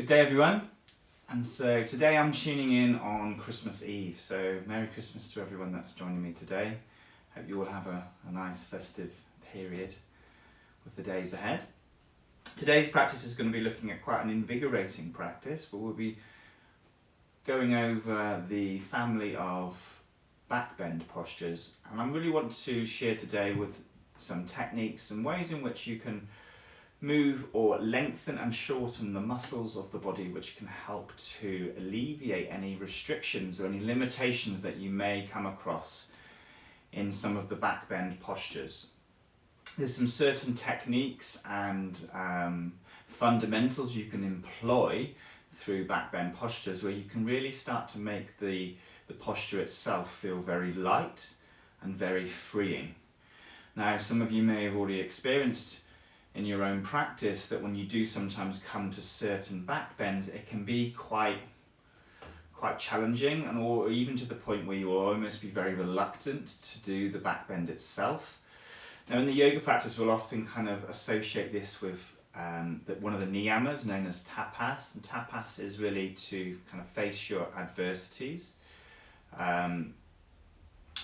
Good day everyone, and so today I'm tuning in on Christmas Eve, so Merry Christmas to everyone that's joining me today. Hope you all have a nice festive period with the days ahead. Today's practice is going to be looking at quite an invigorating practice, where we'll be going over the family of backbend postures, and I really want to share today with some techniques and ways in which you can move or lengthen and shorten the muscles of the body, which can help to alleviate any restrictions or any limitations that you may come across in some of the backbend postures. There's some certain techniques and fundamentals you can employ through backbend postures where you can really start to make the posture itself feel very light and very freeing. Now, some of you may have already experienced in your own practice that when you do sometimes come to certain backbends, it can be quite challenging, and or even to the point where you will almost be very reluctant to do the backbend itself. Now, in the yoga practice, we'll often kind of associate this with one of the niyamas known as tapas, and tapas is really to kind of face your adversities,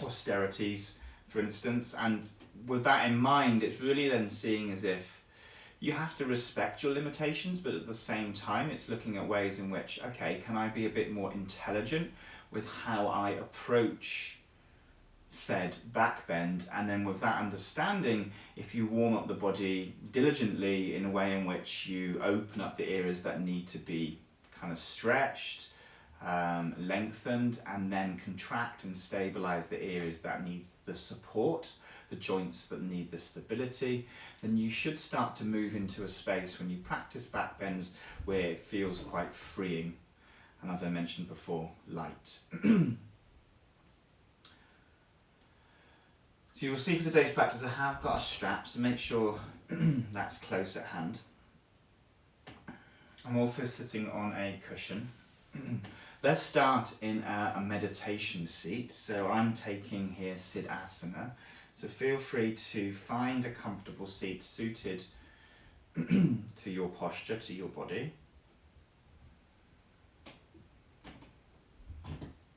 austerities, for instance, and with that in mind, it's really then seeing as if you have to respect your limitations, but at the same time, it's looking at ways in which, okay, can I be a bit more intelligent with how I approach said backbend? And then with that understanding, if you warm up the body diligently in a way in which you open up the areas that need to be kind of stretched, lengthened, and then contract and stabilize the areas that need the support, the joints that need the stability, then you should start to move into a space when you practice backbends where it feels quite freeing, and as I mentioned before, light. So you'll see for today's practice I have got a strap, so make sure that's close at hand. I'm also sitting on a cushion. Let's start in a meditation seat. So I'm taking here Siddhasana. So feel free to find a comfortable seat suited to your posture, to your body.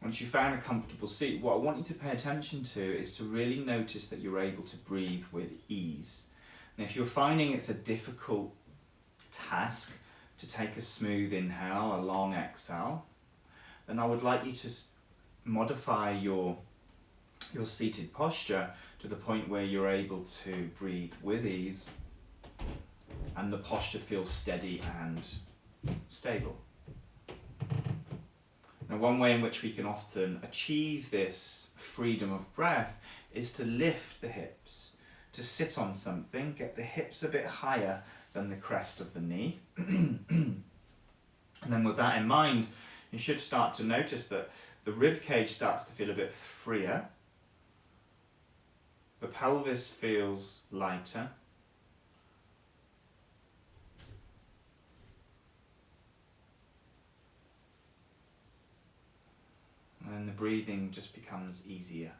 Once you've found a comfortable seat, what I want you to pay attention to is to really notice that you're able to breathe with ease. And if you're finding it's a difficult task to take a smooth inhale, a long exhale, then I would like you to modify your seated posture to the point where you're able to breathe with ease and the posture feels steady and stable. Now, one way in which we can often achieve this freedom of breath is to lift the hips, to sit on something, get the hips a bit higher than the crest of the knee. And then with that in mind, you should start to notice that the rib cage starts to feel a bit freer. The pelvis feels lighter. And then the breathing just becomes easier.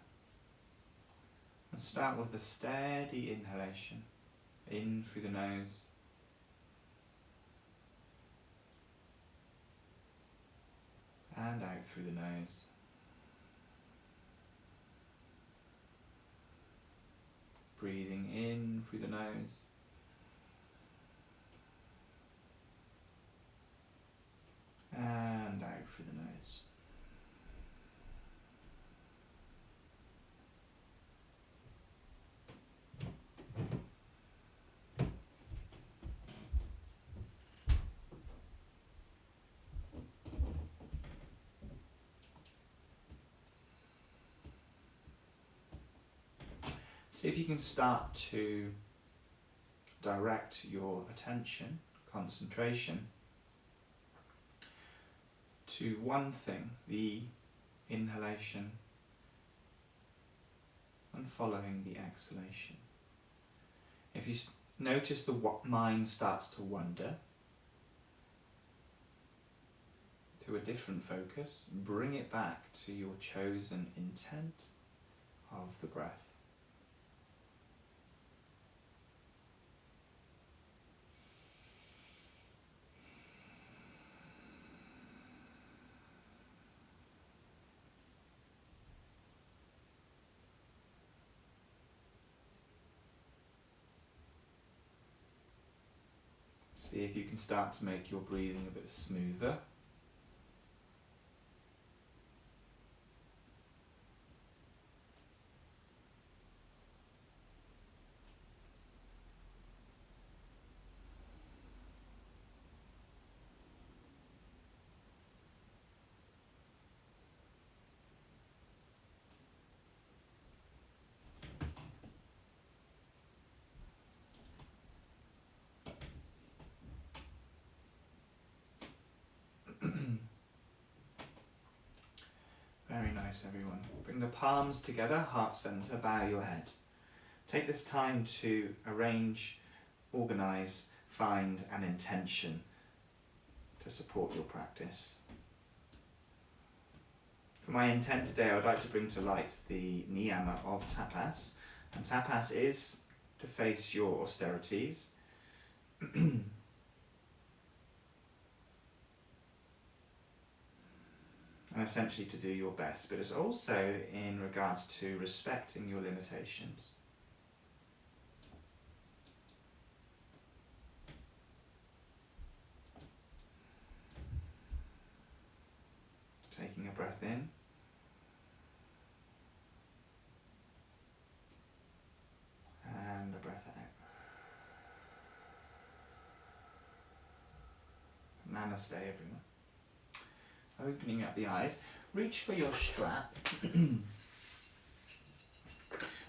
And start with a steady inhalation, in through the nose. And out through the nose. Breathing in through the nose. And out through the nose. See if you can start to direct your attention, concentration, to one thing, the inhalation, and following the exhalation. If you notice the mind starts to wander to a different focus, bring it back to your chosen intent of the breath. See if you can start to make your breathing a bit smoother. Very nice, everyone. Bring the palms together, heart center, bow your head. Take this time to arrange, organize, find an intention to support your practice. For my intent today, I would like to bring to light the niyama of tapas. And tapas is to face your austerities. And essentially to do your best, but it's also in regards to respecting your limitations. Taking a breath in. And a breath out. Namaste, everyone. Opening up the eyes, reach for your strap,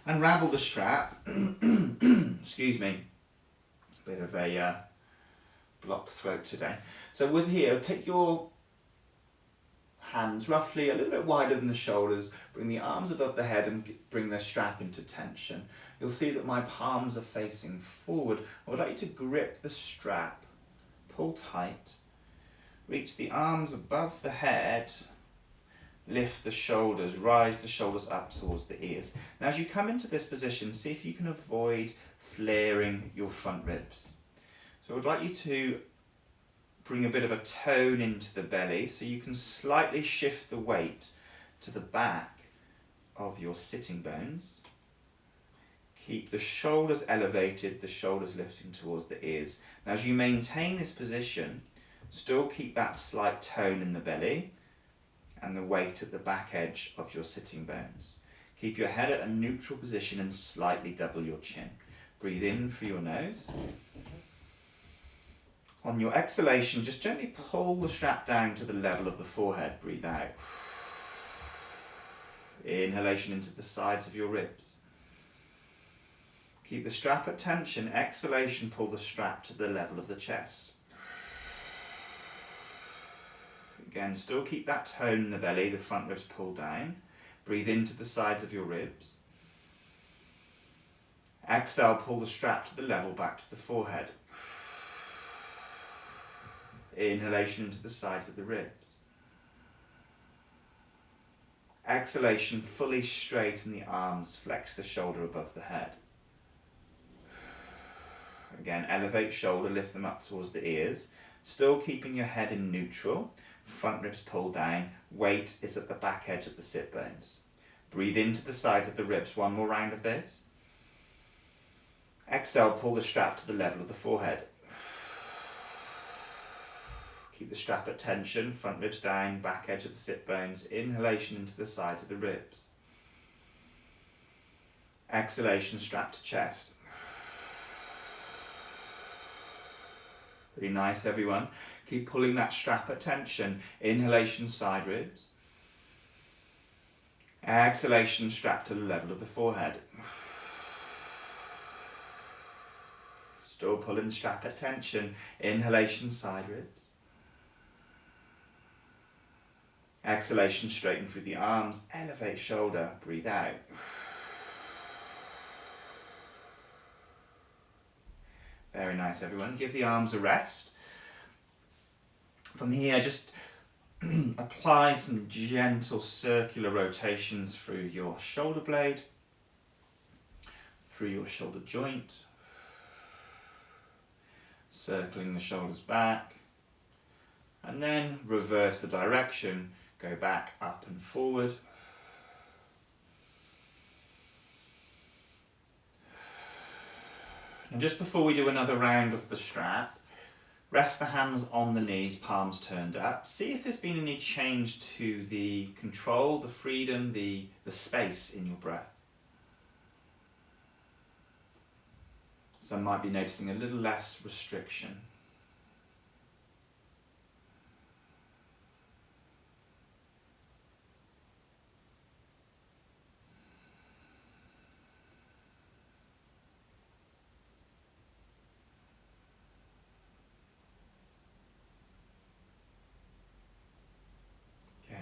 unravel the strap, excuse me, a bit of a blocked throat today. So with here, take your hands roughly a little bit wider than the shoulders, bring the arms above the head and bring the strap into tension. You'll see that my palms are facing forward. I would like you to grip the strap, pull tight. Reach the arms above the head, lift the shoulders, rise the shoulders up towards the ears. Now as you come into this position, see if you can avoid flaring your front ribs. So I would like you to bring a bit of a tone into the belly so you can slightly shift the weight to the back of your sitting bones. Keep the shoulders elevated, the shoulders lifting towards the ears. Now as you maintain this position, still keep that slight tone in the belly and the weight at the back edge of your sitting bones. Keep your head at a neutral position and slightly double your chin. Breathe in through your nose. On your exhalation, just gently pull the strap down to the level of the forehead. Breathe out. Inhalation into the sides of your ribs. Keep the strap at tension. Exhalation, pull the strap to the level of the chest. Again, still keep that tone in the belly, the front ribs pull down. Breathe into the sides of your ribs. Exhale, pull the strap to the level back to the forehead. Inhalation into the sides of the ribs. Exhalation, fully straighten the arms, flex the shoulder above the head. Again, elevate shoulder, lift them up towards the ears. Still keeping your head in neutral. Front ribs pull down, weight is at the back edge of the sit bones. Breathe into the sides of the ribs, one more round of this. Exhale, pull the strap to the level of the forehead. Keep the strap at tension, front ribs down, back edge of the sit bones. Inhalation into the sides of the ribs. Exhalation, strap to chest. Really nice, everyone. Keep pulling that strap at tension. Inhalation, side ribs. Exhalation, strap to the level of the forehead. Still pulling the strap at tension. Inhalation, side ribs. Exhalation, straighten through the arms. Elevate shoulder. Breathe out. Very nice, everyone. Give the arms a rest. From here, just apply some gentle circular rotations through your shoulder blade, through your shoulder joint, circling the shoulders back, and then reverse the direction, go back, up and forward. And just before we do another round of the strap, Rest the hands on the knees, palms turned up. See if there's been any change to the control, the freedom, the space in your breath. Some might be noticing a little less restriction.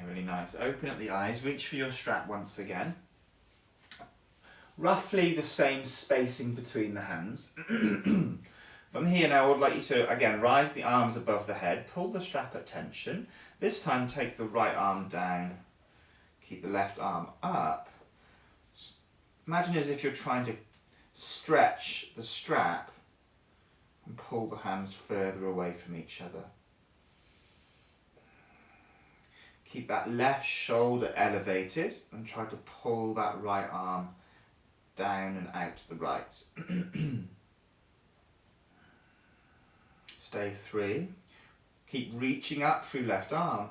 Really nice. Open up the eyes, reach for your strap once again. Roughly the same spacing between the hands. From here now, I would like you to, again, rise the arms above the head, pull the strap at tension. This time take the right arm down, keep the left arm up. Imagine as if you're trying to stretch the strap and pull the hands further away from each other. Keep that left shoulder elevated and try to pull that right arm down and out to the right. Stay 3. Keep reaching up through left arm.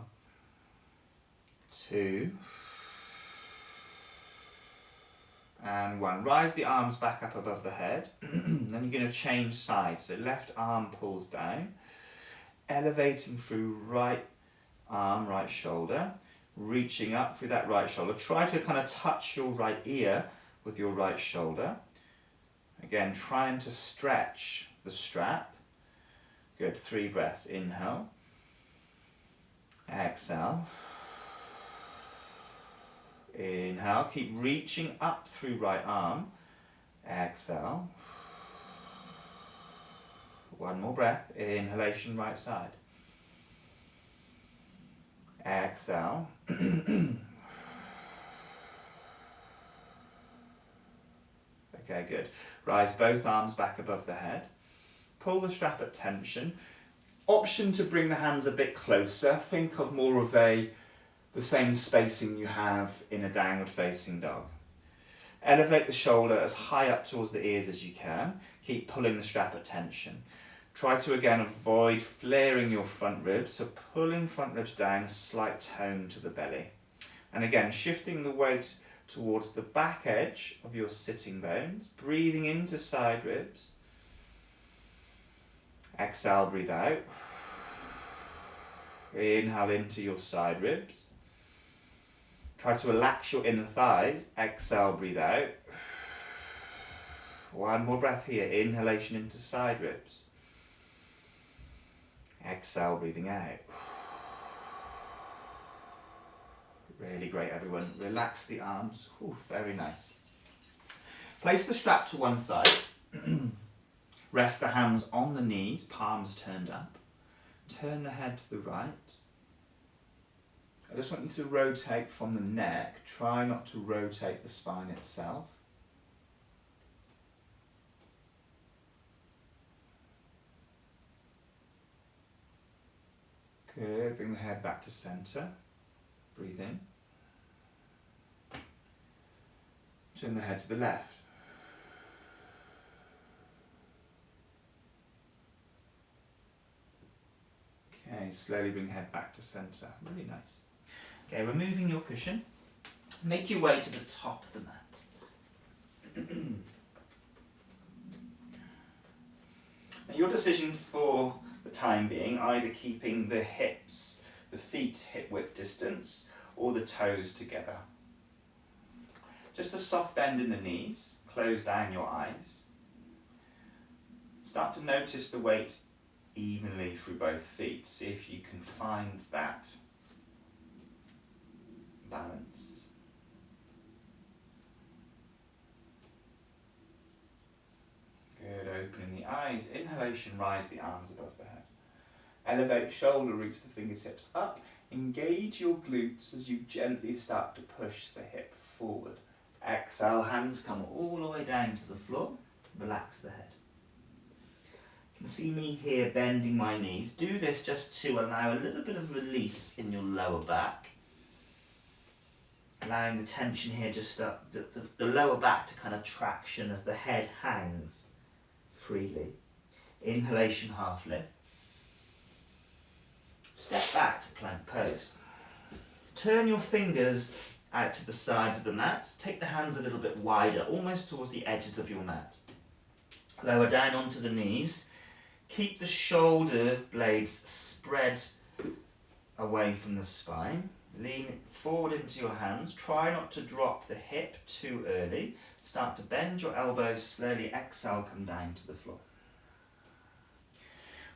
2. And 1. Rise the arms back up above the head. Then you're going to change sides. So left arm pulls down, elevating through right arm, right shoulder, reaching up through that right shoulder. Try to kind of touch your right ear with your right shoulder. Again, trying to stretch the strap. Good. 3 breaths. Inhale. Exhale. Inhale. Keep reaching up through right arm. Exhale. 1 more breath. Inhalation, right side. Exhale. Okay, good. Rise both arms back above the head. Pull the strap at tension. Option to bring the hands a bit closer. Think of more of the same spacing you have in a downward facing dog. Elevate the shoulder as high up towards the ears as you can. Keep pulling the strap at tension. Try to again avoid flaring your front ribs, so pulling front ribs down, a slight tone to the belly. And again, shifting the weight towards the back edge of your sitting bones, breathing into side ribs. Exhale, breathe out. Inhale into your side ribs. Try to relax your inner thighs. Exhale, breathe out. 1 more breath here. Inhalation into side ribs. Exhale, breathing out. Really great, everyone. Relax the arms. Ooh, very nice. Place the strap to one side. Rest the hands on the knees, palms turned up. Turn the head to the right. I just want you to rotate from the neck. Try not to rotate the spine itself. Good. Bring the head back to center. Breathe in. Turn the head to the left. Okay, slowly bring the head back to center. Really nice. Okay, removing your cushion. Make your way to the top of the mat. Now your decision for the time being, either keeping the hips, the feet hip width distance, or the toes together. Just a soft bend in the knees, close down your eyes. Start to notice the weight evenly through both feet. See if you can find that balance. Good, opening the eyes. Inhalation, rise the arms above the head. Elevate shoulder, reach the fingertips up. Engage your glutes as you gently start to push the hip forward. Exhale, hands come all the way down to the floor. Relax the head. You can see me here bending my knees. Do this just to allow a little bit of release in your lower back. Allowing the tension here just up, the lower back to kind of traction as the head hangs freely. Inhalation, half lift. step back to plank pose. Turn your fingers out to the sides of the mat. Take the hands a little bit wider, almost towards the edges of your mat. Lower down onto the knees. Keep the shoulder blades spread away from the spine. Lean forward into your hands. Try not to drop the hip too early. Start to bend your elbows slowly. Exhale, come down to the floor.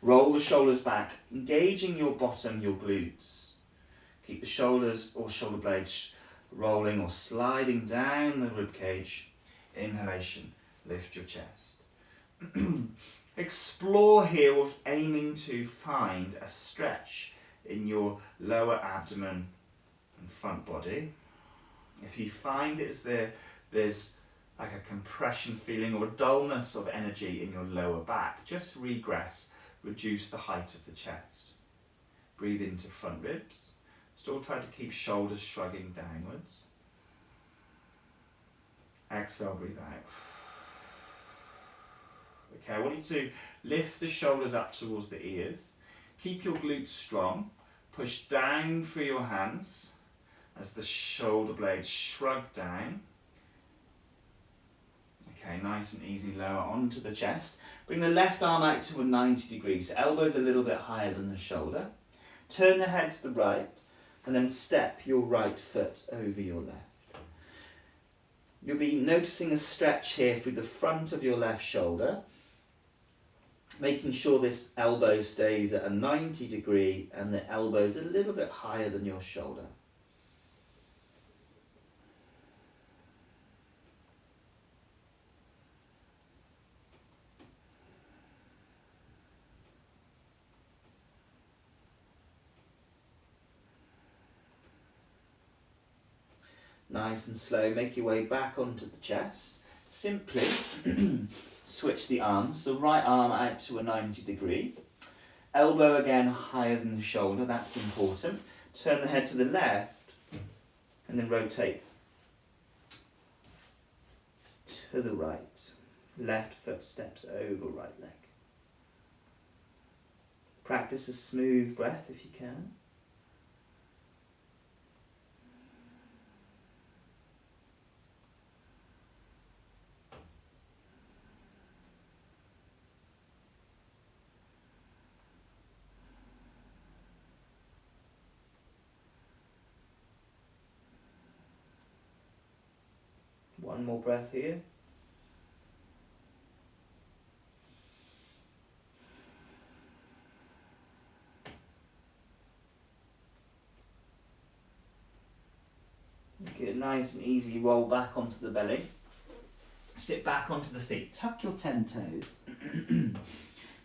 Roll the shoulders back, engaging your bottom, your glutes. Keep the shoulders or shoulder blades rolling or sliding down the rib cage. Inhalation, lift your chest. Explore here with aiming to find a stretch in your lower abdomen and front body. If you find there's like a compression feeling or a dullness of energy in your lower back, just regress, reduce the height of the chest. Breathe into front ribs. Still try to keep shoulders shrugging downwards. Exhale, breathe out. Okay, I want you to lift the shoulders up towards the ears. Keep your glutes strong. Push down through your hands as the shoulder blades shrug down. Okay, nice and easy, lower onto the chest. Bring the left arm out to a 90 degrees, so elbows a little bit higher than the shoulder. Turn the head to the right, and then step your right foot over your left. You'll be noticing a stretch here through the front of your left shoulder, making sure this elbow stays at a 90 degree and the elbow's a little bit higher than your shoulder. Nice and slow, make your way back onto the chest. Simply switch the arms, the right arm out to a 90 degree. Elbow again higher than the shoulder, that's important. Turn the head to the left and then rotate to the right. Left foot steps over right leg. Practice a smooth breath if you can. One more breath here. Good, nice and easy, roll back onto the belly. Sit back onto the feet, tuck your 10 toes.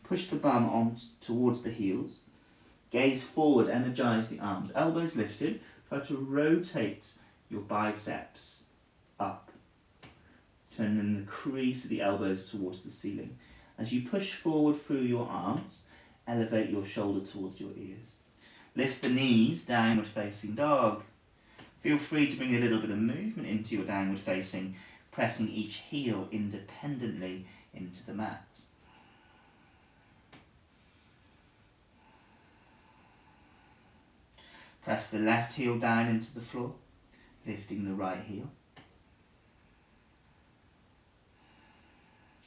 Push the bum on towards the heels. Gaze forward, energize the arms. Elbows lifted, try to rotate your biceps up. Turning the crease of the elbows towards the ceiling. As you push forward through your arms, elevate your shoulder towards your ears. Lift the knees, downward facing dog. Feel free to bring a little bit of movement into your downward facing, pressing each heel independently into the mat. Press the left heel down into the floor, lifting the right heel.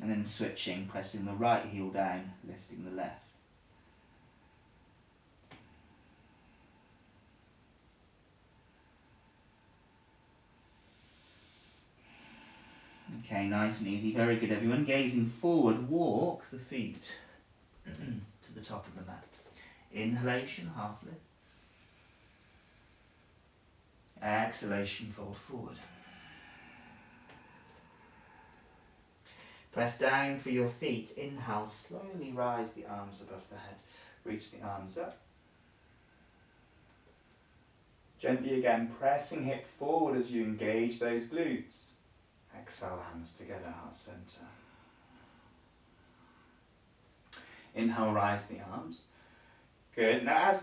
And then switching, pressing the right heel down, lifting the left. Okay, nice and easy, very good everyone. Gazing forward, walk the feet to the top of the mat. Inhalation, half lift. Exhalation, fold forward. Press down for your feet. Inhale, slowly rise the arms above the head. Reach the arms up. Gently again, pressing hip forward as you engage those glutes. Exhale, hands together, heart center. Inhale, rise the arms. Good. Now,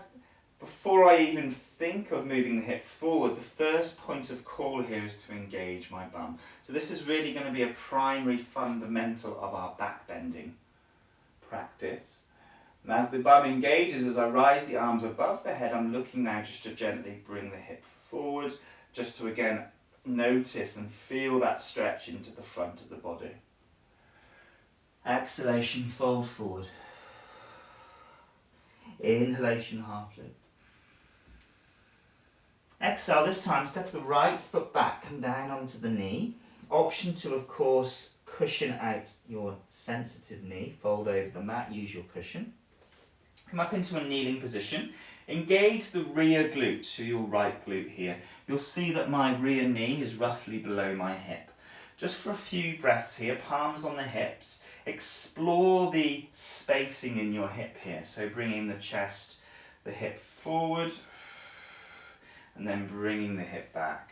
before I even think of moving the hip forward, the first point of call here is to engage my bum. So this is really going to be a primary fundamental of our back bending practice. And as the bum engages, as I rise the arms above the head, I'm looking now just to gently bring the hip forward, just to again notice and feel that stretch into the front of the body. Exhalation, fold forward. Inhalation, half lift. Exhale, this time step the right foot back, come down onto the knee. Option to, of course, cushion out your sensitive knee, fold over the mat, use your cushion. Come up into a kneeling position. Engage the rear glute, so your right glute here. You'll see that my rear knee is roughly below my hip. Just for a few breaths here, palms on the hips. Explore the spacing in your hip here. So bringing the chest, the hip forward, and then bringing the hip back.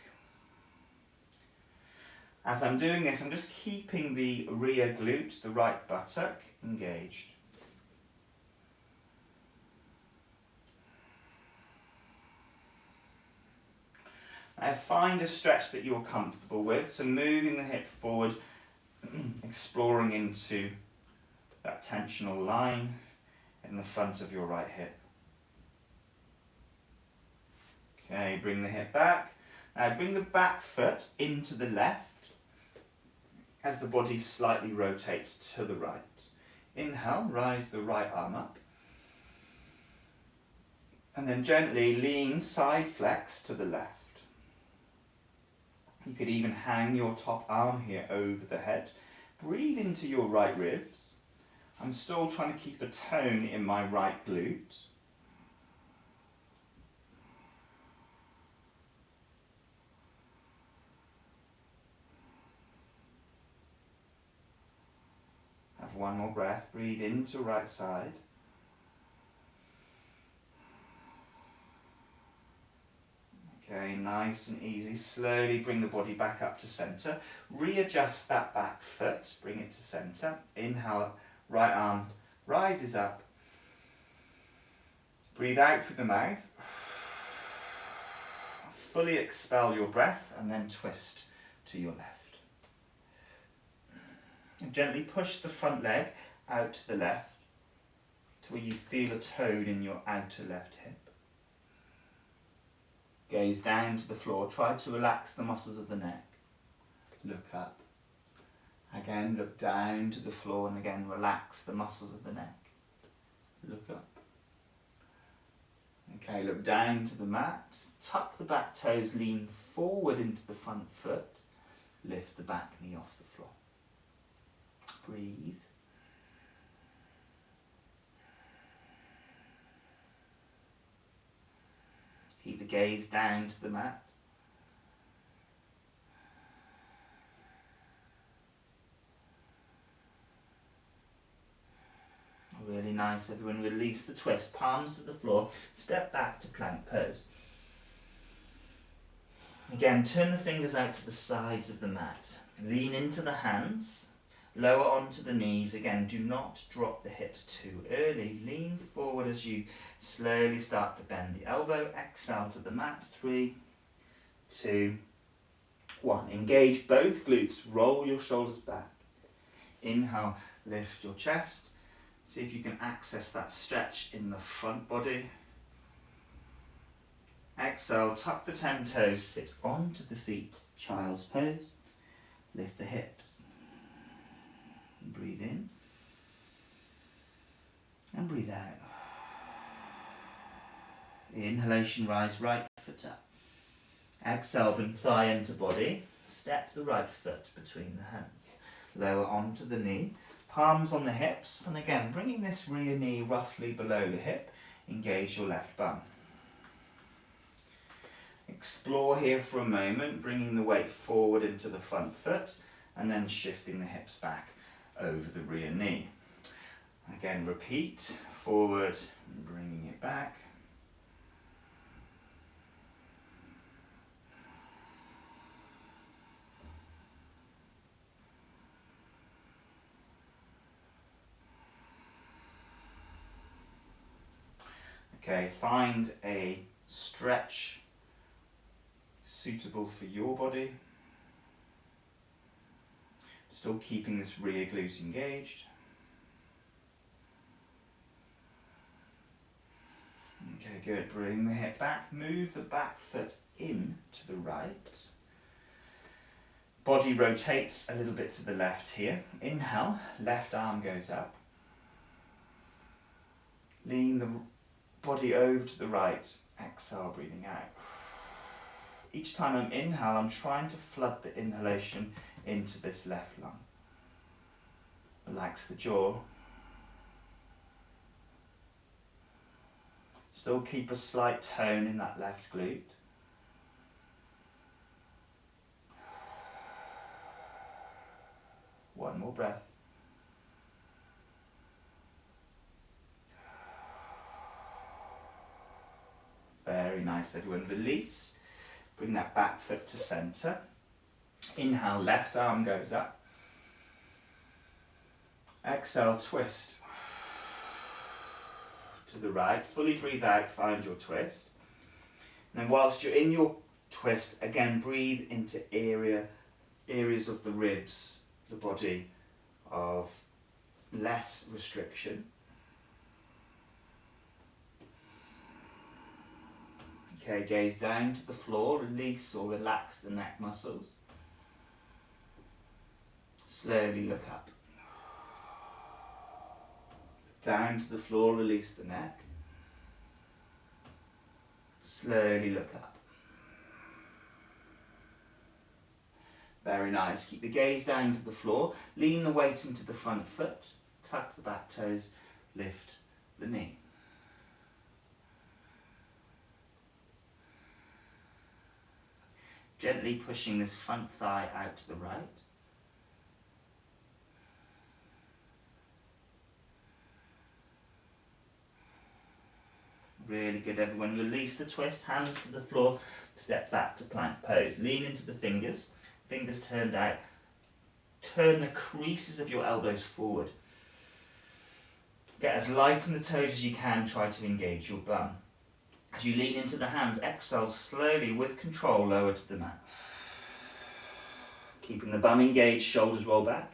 As I'm doing this, I'm just keeping the rear glute, the right buttock, engaged. Now find a stretch that you're comfortable with, so moving the hip forward, exploring into that tensional line in the front of your right hip. Okay, bring the hip back. Now bring the back foot into the left as the body slightly rotates to the right. Inhale, rise the right arm up. And then gently lean side flex to the left. You could even hang your top arm here over the head. Breathe into your right ribs. I'm still trying to keep a tone in my right glute. Have one more breath. Breathe into right side. Okay, nice and easy. Slowly bring the body back up to center. Readjust that back foot. Bring it to center. Inhale, right arm rises up. Breathe out through the mouth. Fully expel your breath and then twist to your left. And gently push the front leg out to the left to where you feel a tone in your outer left hip. Gaze down to the floor. Try to relax the muscles of the neck. Look up. Again, look down to the floor and again relax the muscles of the neck. Look up. Okay, look down to the mat. Tuck the back toes, lean forward into the front foot. Lift the back knee off the floor. Breathe. Keep the gaze down to the mat. Really nice, everyone. Release the twist, palms to the floor, step back to plank pose. Again, turn the fingers out to the sides of the mat. Lean into the hands, lower onto the knees. Again, do not drop the hips too early. Lean forward as you slowly start to bend the elbow. Exhale to the mat. 3, 2, 1. Engage both glutes. Roll your shoulders back. Inhale, lift your chest. See if you can access that stretch in the front body. Exhale, tuck the 10 toes, sit onto the feet, child's pose. Lift the hips. Breathe in. And breathe out. Inhalation, rise right foot up. Exhale, bring thigh into body. Step the right foot between the hands. Lower onto the knee. Palms on the hips, and again, bringing this rear knee roughly below the hip, engage your left bum. Explore here for a moment, bringing the weight forward into the front foot, and then shifting the hips back over the rear knee. Again, repeat, forward, and bringing it back. Okay, find a stretch suitable for your body. Still keeping this rear glute engaged. good. Bring the hip back, move the back foot in to the right. Body rotates a little bit to the left here. Inhale, left arm goes up. Lean the body over to the right. Exhale, breathing out. Each time I'm inhale, I'm trying to flood the inhalation into this left lung. Relax the jaw. Still keep a slight tone in that left glute. One more breath. Very nice, everyone. Release. Bring that back foot to center. Inhale, left arm goes up. Exhale, twist to the right. Fully breathe out, find your twist. And then whilst you're in your twist, again breathe into areas of the ribs, the body, of less restriction. Okay, gaze down to the floor, release or relax the neck muscles. Slowly look up. Down to the floor, release the neck. Slowly look up. Very nice. Keep the gaze down to the floor. Lean the weight into the front foot. Tuck the back toes. Lift the knee. Gently pushing this front thigh out to the right. Really good, everyone. Release the twist, hands to the floor, step back to plank pose. Lean into the fingers, fingers turned out. Turn the creases of your elbows forward. Get as light on the toes as you can, try to engage your bum. As you lean into the hands, exhale slowly with control, lower to the mat. Keeping the bum engaged, shoulders roll back.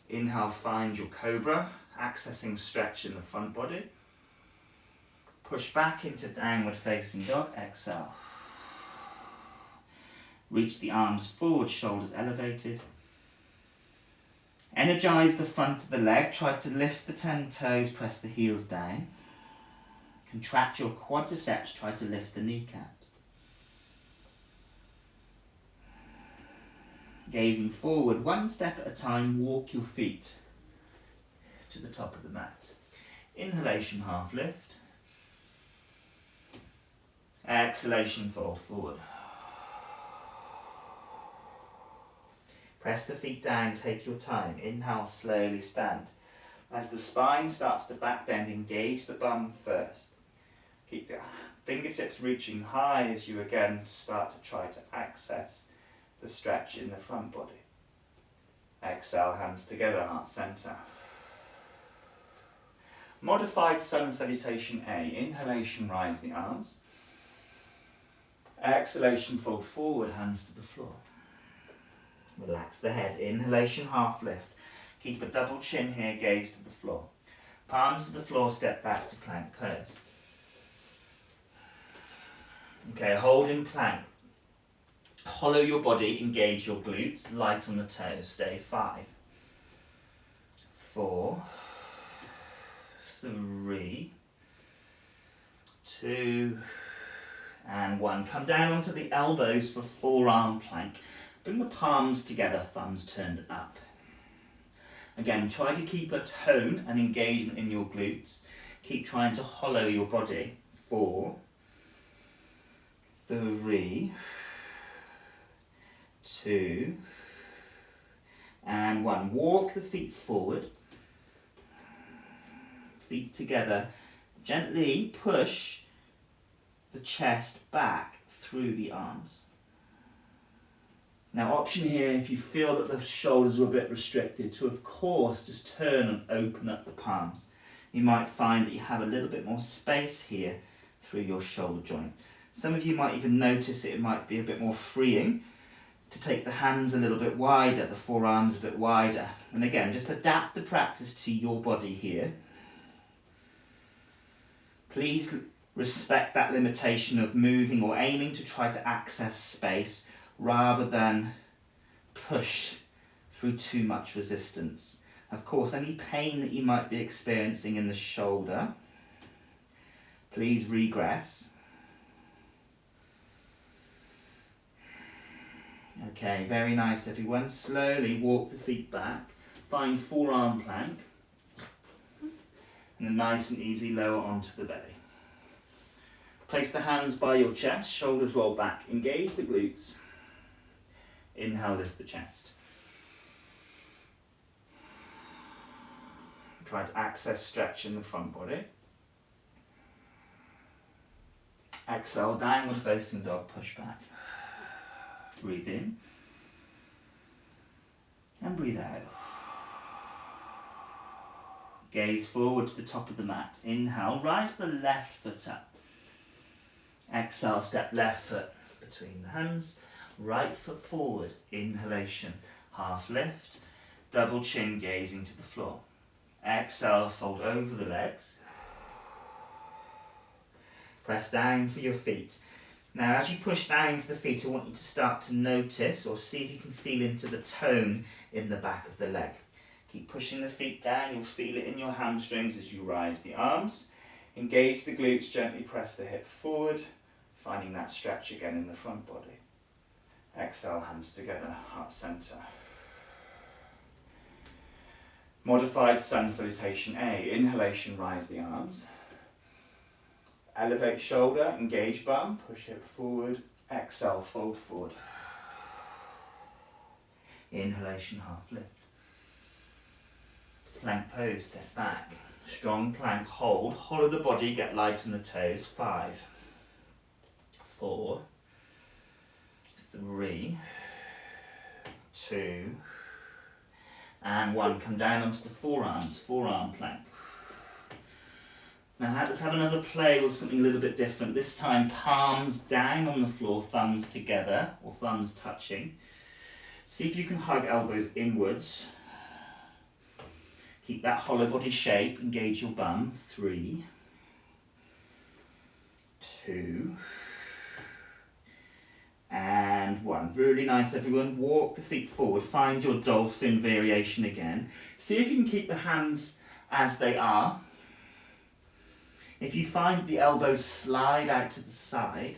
Inhale, find your cobra, accessing stretch in the front body. Push back into downward facing dog, exhale. Reach the arms forward, shoulders elevated. Energize the front of the leg, try to lift the 10 toes, press the heels down. Contract your quadriceps, try to lift the kneecaps. Gazing forward, one step at a time, walk your feet to the top of the mat. Inhalation, half lift. Exhalation, fold forward. Press the feet down, take your time. Inhale, slowly stand. As the spine starts to back bend, engage the bum first. Keep the fingertips reaching high as you again start to try to access the stretch in the front body. Exhale, hands together, heart center. Modified Sun Salutation A. Inhalation, rise the arms. Exhalation, fold forward, hands to the floor. Relax the head. Inhalation, half lift. Keep a double chin here, gaze to the floor. Palms to the floor, step back to plank pose. Okay, hold in plank. Hollow your body, engage your glutes, light on the toes. Stay 5, 4, 3, 2, and 1. Come down onto the elbows for forearm plank. Bring the palms together, thumbs turned up. Again, try to keep a tone and engagement in your glutes. Keep trying to hollow your body. 4, 3, 2, and 1. Walk the feet forward. Feet together. Gently push the chest back through the arms. Now, option here, if you feel that the shoulders are a bit restricted, to of course just turn and open up the palms. You might find that you have a little bit more space here through your shoulder joint. Some of you might even notice it might be a bit more freeing to take the hands a little bit wider, the forearms a bit wider. And again, just adapt the practice to your body here. Please respect that limitation of moving or aiming to try to access space rather than push through too much resistance. Of course, any pain that you might be experiencing in the shoulder, please regress. Okay, very nice everyone. Slowly walk the feet back. Find forearm plank. And then nice and easy lower onto the belly. Place the hands by your chest, shoulders roll back. Engage the glutes. Inhale, lift the chest. Try to access stretch in the front body. Exhale, downward facing dog, push back. Breathe in. And breathe out. Gaze forward to the top of the mat. Inhale, rise the left foot up. Exhale, step left foot between the hands. Right foot forward. Inhalation, half lift. Double chin, gazing to the floor. Exhale, fold over the legs. Press down for your feet. Now as you push down for the feet, I want you to start to notice or see if you can feel into the tone in the back of the leg. Keep pushing the feet down, you'll feel it in your hamstrings as you rise the arms. Engage the glutes, gently press the hip forward, finding that stretch again in the front body. Exhale, hands together, heart center. Modified Sun Salutation A. Inhalation, rise the arms. Elevate shoulder, engage bum, push hip forward. Exhale, fold forward. Inhalation, half lift. Plank pose, step back. Strong plank, hold. Hollow the body, get light on the toes. 5, 4, 3, 2, and 1. Come down onto the forearms, forearm plank. Now let's have another play with something a little bit different. This time palms down on the floor, thumbs together, or thumbs touching. See if you can hug elbows inwards. Keep that hollow body shape, engage your bum. 3, 2, and 1. Really nice everyone. Walk the feet forward, find your dolphin variation again. See if you can keep the hands as they are. If you find the elbows slide out to the side,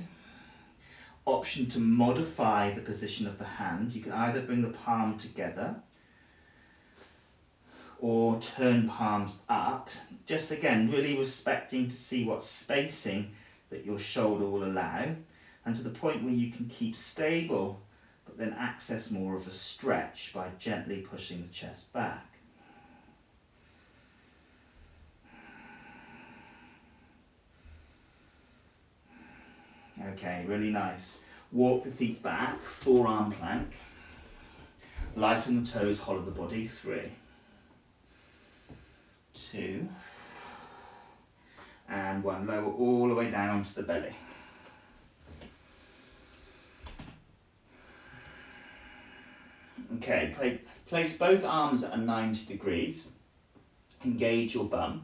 option to modify the position of the hand. You can either bring the palm together or turn palms up. Just again, really respecting to see what spacing that your shoulder will allow, and to the point where you can keep stable, but then access more of a stretch by gently pushing the chest back. Okay, really nice. Walk the feet back, forearm plank. Lighten the toes, hollow the body. 3, 2, and 1. Lower all the way down onto the belly. Okay, place both arms at 90 degrees. Engage your bum.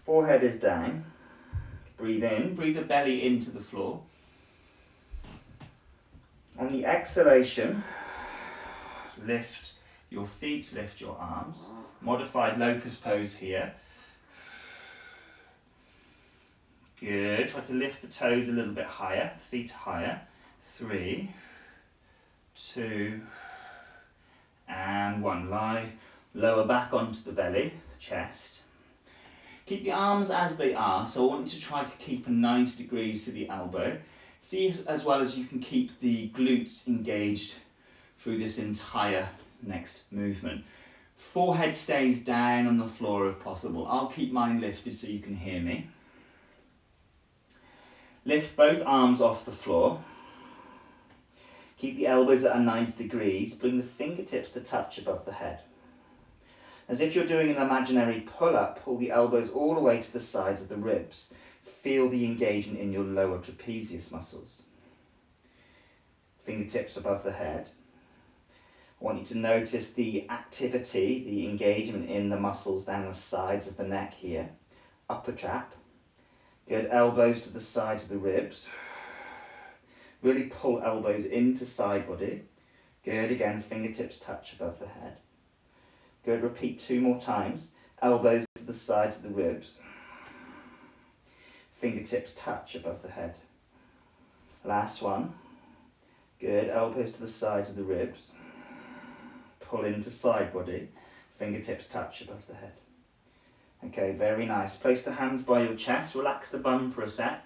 Forehead is down. Breathe in, breathe the belly into the floor. On the exhalation, lift your feet, lift your arms. Modified locust pose here. Good. Try to lift the toes a little bit higher, feet higher. 3, 2, and 1. Lie lower back onto the belly, the chest. Keep the arms as they are, so I want you to try to keep a 90 degrees to the elbow. See if, as well as you can keep the glutes engaged through this entire next movement. Forehead stays down on the floor if possible. I'll keep mine lifted so you can hear me. Lift both arms off the floor. Keep the elbows at a 90 degrees. Bring the fingertips to touch above the head. As if you're doing an imaginary pull-up, pull the elbows all the way to the sides of the ribs. Feel the engagement in your lower trapezius muscles. Fingertips above the head. I want you to notice the activity, the engagement in the muscles down the sides of the neck here. Upper trap, Good, elbows to the sides of the ribs. Really pull elbows into side body. Good, again, fingertips touch above the head. Good, repeat 2 more times. Elbows to the sides of the ribs. Fingertips touch above the head. Last one. Good, elbows to the sides of the ribs. Pull into side body. Fingertips touch above the head. Okay, very nice. Place the hands by your chest. Relax the bum for a sec.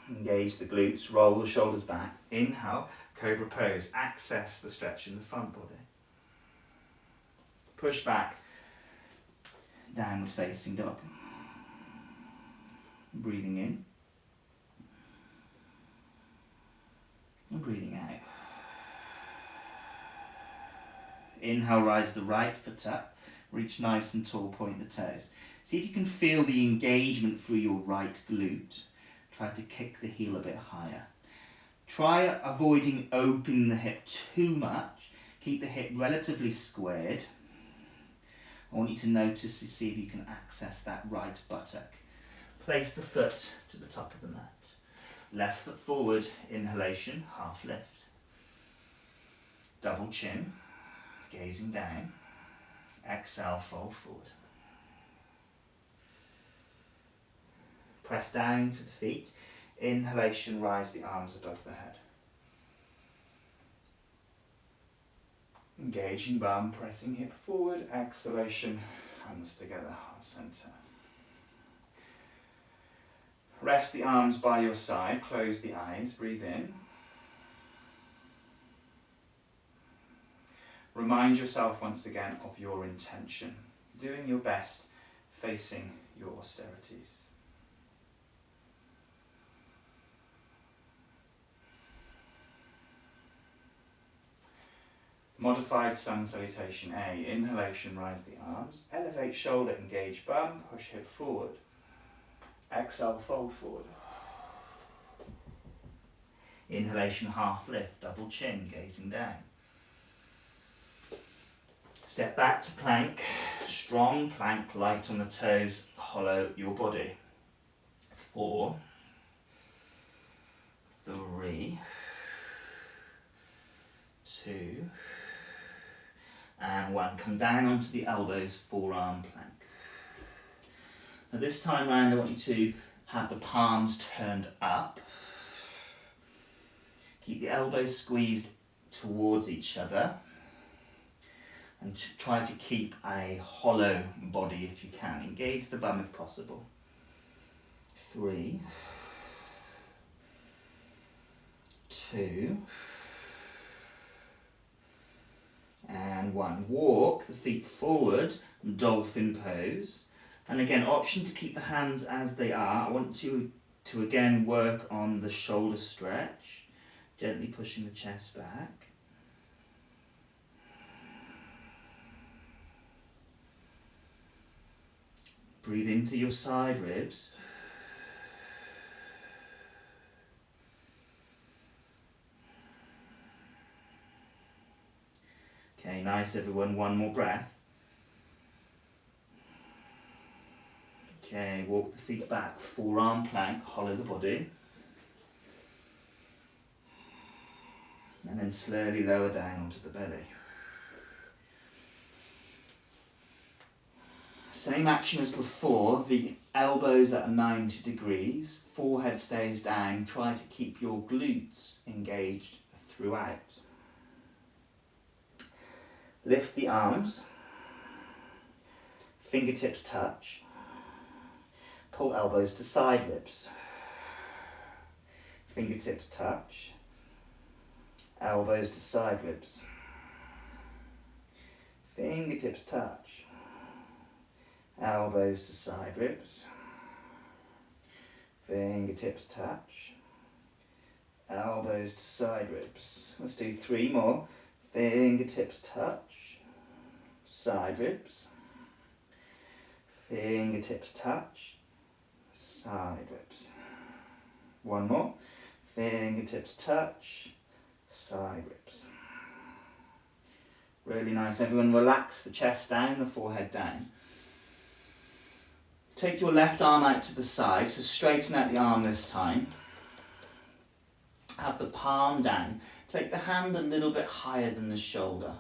Engage the glutes. Roll the shoulders back. Inhale, Cobra Pose. Access the stretch in the front body. Push back. Downward facing dog. Breathing in. And breathing out. Inhale, rise the right foot up. Reach nice and tall, point the toes. See if you can feel the engagement through your right glute. Try to kick the heel a bit higher. Try avoiding opening the hip too much. Keep the hip relatively squared. I want you to notice to see if you can access that right buttock. Place the foot to the top of the mat. Left foot forward, inhalation, half lift. Double chin, gazing down. Exhale, fold forward. Press down for the feet. Inhalation, rise the arms above the head. Engaging bum, pressing hip forward. Exhalation, hands together, heart center. Rest the arms by your side, close the eyes, breathe in. Remind yourself once again of your intention, doing your best, facing your austerities. Modified Sun Salutation A. Inhalation, rise the arms. Elevate shoulder, engage bum, push hip forward. Exhale, fold forward. Inhalation, half lift, double chin, gazing down. Step back to plank. Strong plank, light on the toes, hollow your body. 4, 3, 2, and 1. Come down onto the elbows, forearm plank. Now this time round I want you to have the palms turned up. Keep the elbows squeezed towards each other. And try to keep a hollow body if you can. Engage the bum if possible. 3, 2, and 1. Walk the feet forward, Dolphin Pose. And again, option to keep the hands as they are. I want you to again work on the shoulder stretch, gently pushing the chest back. Breathe into your side ribs. Okay, nice everyone, 1 more breath. Okay, walk the feet back, forearm plank, hollow the body. And then slowly lower down onto the belly. Same action as before, the elbows at 90 degrees, forehead stays down, try to keep your glutes engaged throughout. Lift the arms, fingertips touch, pull elbows to side ribs, fingertips touch, elbows to side ribs, fingertips touch, elbows to side ribs, fingertips touch, elbows to side ribs. Let's do 3 more. Fingertips touch, side ribs, fingertips touch, side ribs. 1 more. Fingertips touch, side ribs. Really nice. Everyone relax the chest down, the forehead down. Take your left arm out to the side, so straighten out the arm this time. Have the palm down. Take the hand a little bit higher than the shoulder.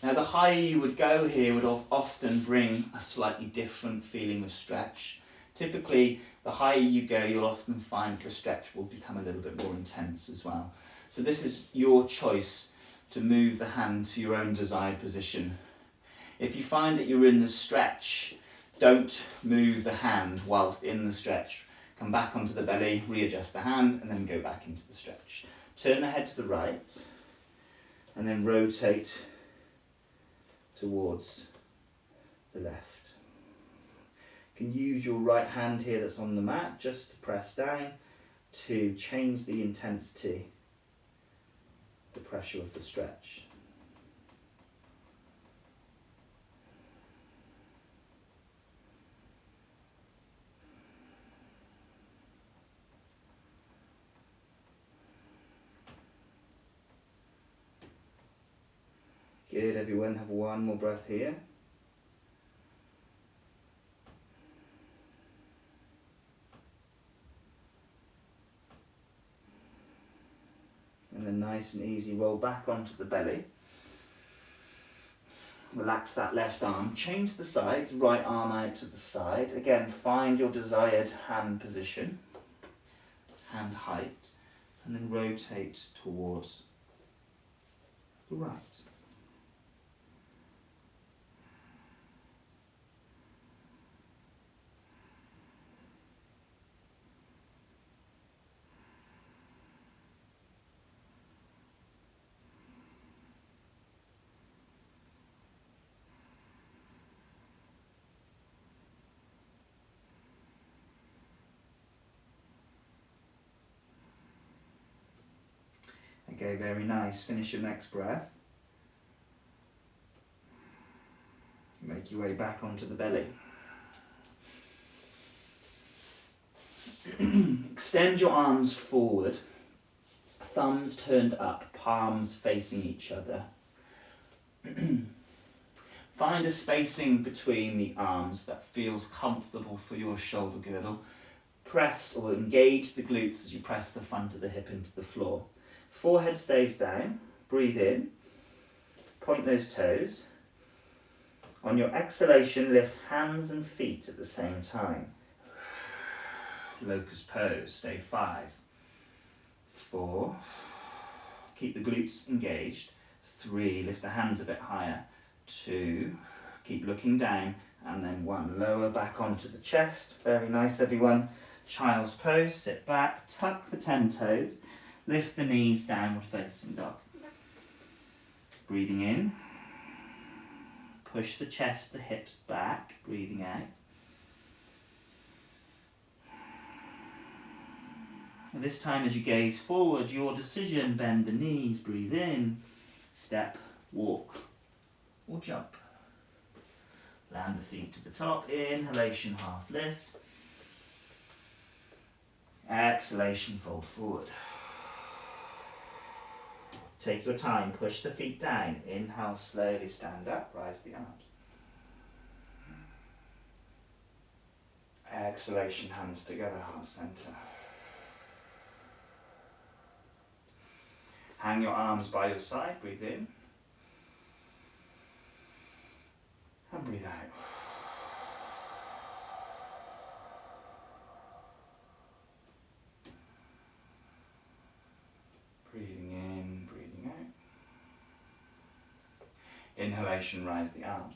Now the higher you would go here would often bring a slightly different feeling of stretch. Typically, the higher you go, you'll often find the stretch will become a little bit more intense as well. So this is your choice to move the hand to your own desired position. If you find that you're in the stretch, don't move the hand whilst in the stretch. Come back onto the belly, readjust the hand, and then go back into the stretch. Turn the head to the right, and then rotate towards the left. You can use your right hand here that's on the mat just to press down to change the intensity, the pressure of the stretch. Good, everyone, have one more breath here. And then nice and easy, roll back onto the belly. Relax that left arm, change the sides, right arm out to the side. Again, find your desired hand position, hand height, and then rotate towards the right. Okay, very nice. Finish your next breath. Make your way back onto the belly. Extend your arms forward, thumbs turned up, palms facing each other. Find a spacing between the arms that feels comfortable for your shoulder girdle. Press or engage the glutes as you press the front of the hip into the floor. Forehead stays down, breathe in, point those toes. On your exhalation, lift hands and feet at the same time. Locust pose, stay 5, 4, keep the glutes engaged, 3, lift the hands a bit higher, 2, keep looking down, and then 1, lower back onto the chest. Very nice, everyone. Child's pose, sit back, tuck the 10 toes, lift the knees, downward facing dog. Breathing in, push the chest, the hips back, breathing out. And this time as you gaze forward, your decision, bend the knees, breathe in, step, walk, or jump. Land the feet to the top, inhalation, half lift. Exhalation, fold forward. Take your time, push the feet down, inhale, slowly stand up, rise the arms. Exhalation, hands together, heart center. Hang your arms by your side, breathe in. And breathe out. Breathing in, breathing out. Inhalation, rise the arms.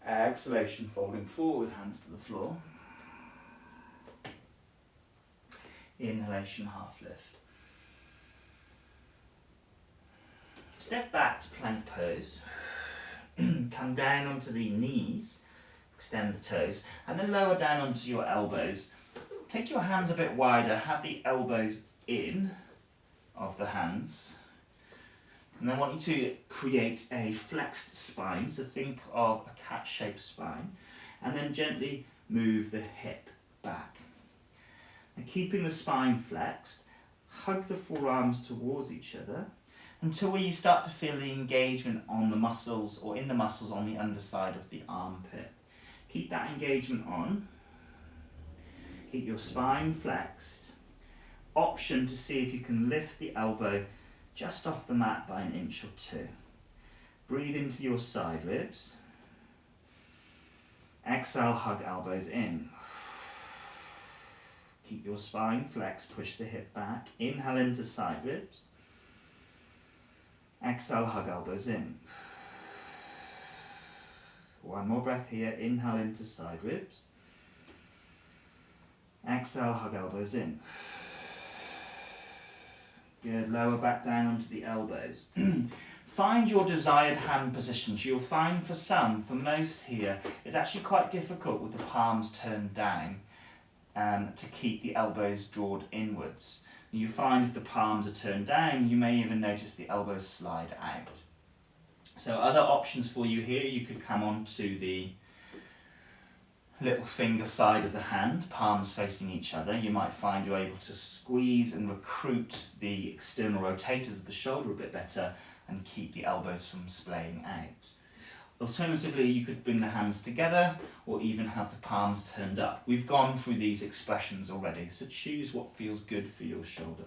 Exhalation, folding forward, hands to the floor. Inhalation, half lift. Step back to plank pose. Come down onto the knees, extend the toes, and then lower down onto your elbows. Take your hands a bit wider, have the elbows in of the hands. And I want you to create a flexed spine, so think of a cat-shaped spine, and then gently move the hip back. And keeping the spine flexed, hug the forearms towards each other, until where you start to feel the engagement on the muscles or in the muscles on the underside of the armpit. Keep that engagement on. Keep your spine flexed. Option to see if you can lift the elbow just off the mat by an inch or two. Breathe into your side ribs. Exhale, hug elbows in. Keep your spine flexed, push the hip back. Inhale into side ribs. Exhale, hug elbows in. One more breath here. Inhale into side ribs. Exhale, hug elbows in. Good, lower back down onto the elbows. Find your desired hand positions. You'll find for some, for most here, it's actually quite difficult with the palms turned down to keep the elbows drawn inwards. You find if the palms are turned down, you may even notice the elbows slide out. So other options for you here, you could come onto the little finger side of the hand, palms facing each other. You might find you're able to squeeze and recruit the external rotators of the shoulder a bit better and keep the elbows from splaying out. Alternatively, you could bring the hands together or even have the palms turned up. We've gone through these expressions already, so choose what feels good for your shoulder.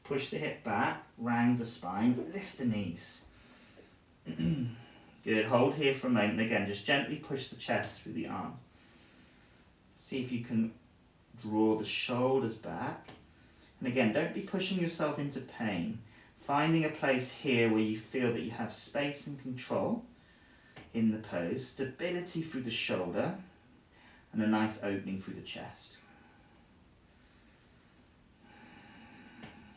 Push the hip back, round the spine, lift the knees. Good, hold here for a moment. Again, just gently push the chest through the arm. See if you can draw the shoulders back. And again, don't be pushing yourself into pain. Finding a place here where you feel that you have space and control in the pose, stability through the shoulder, and a nice opening through the chest.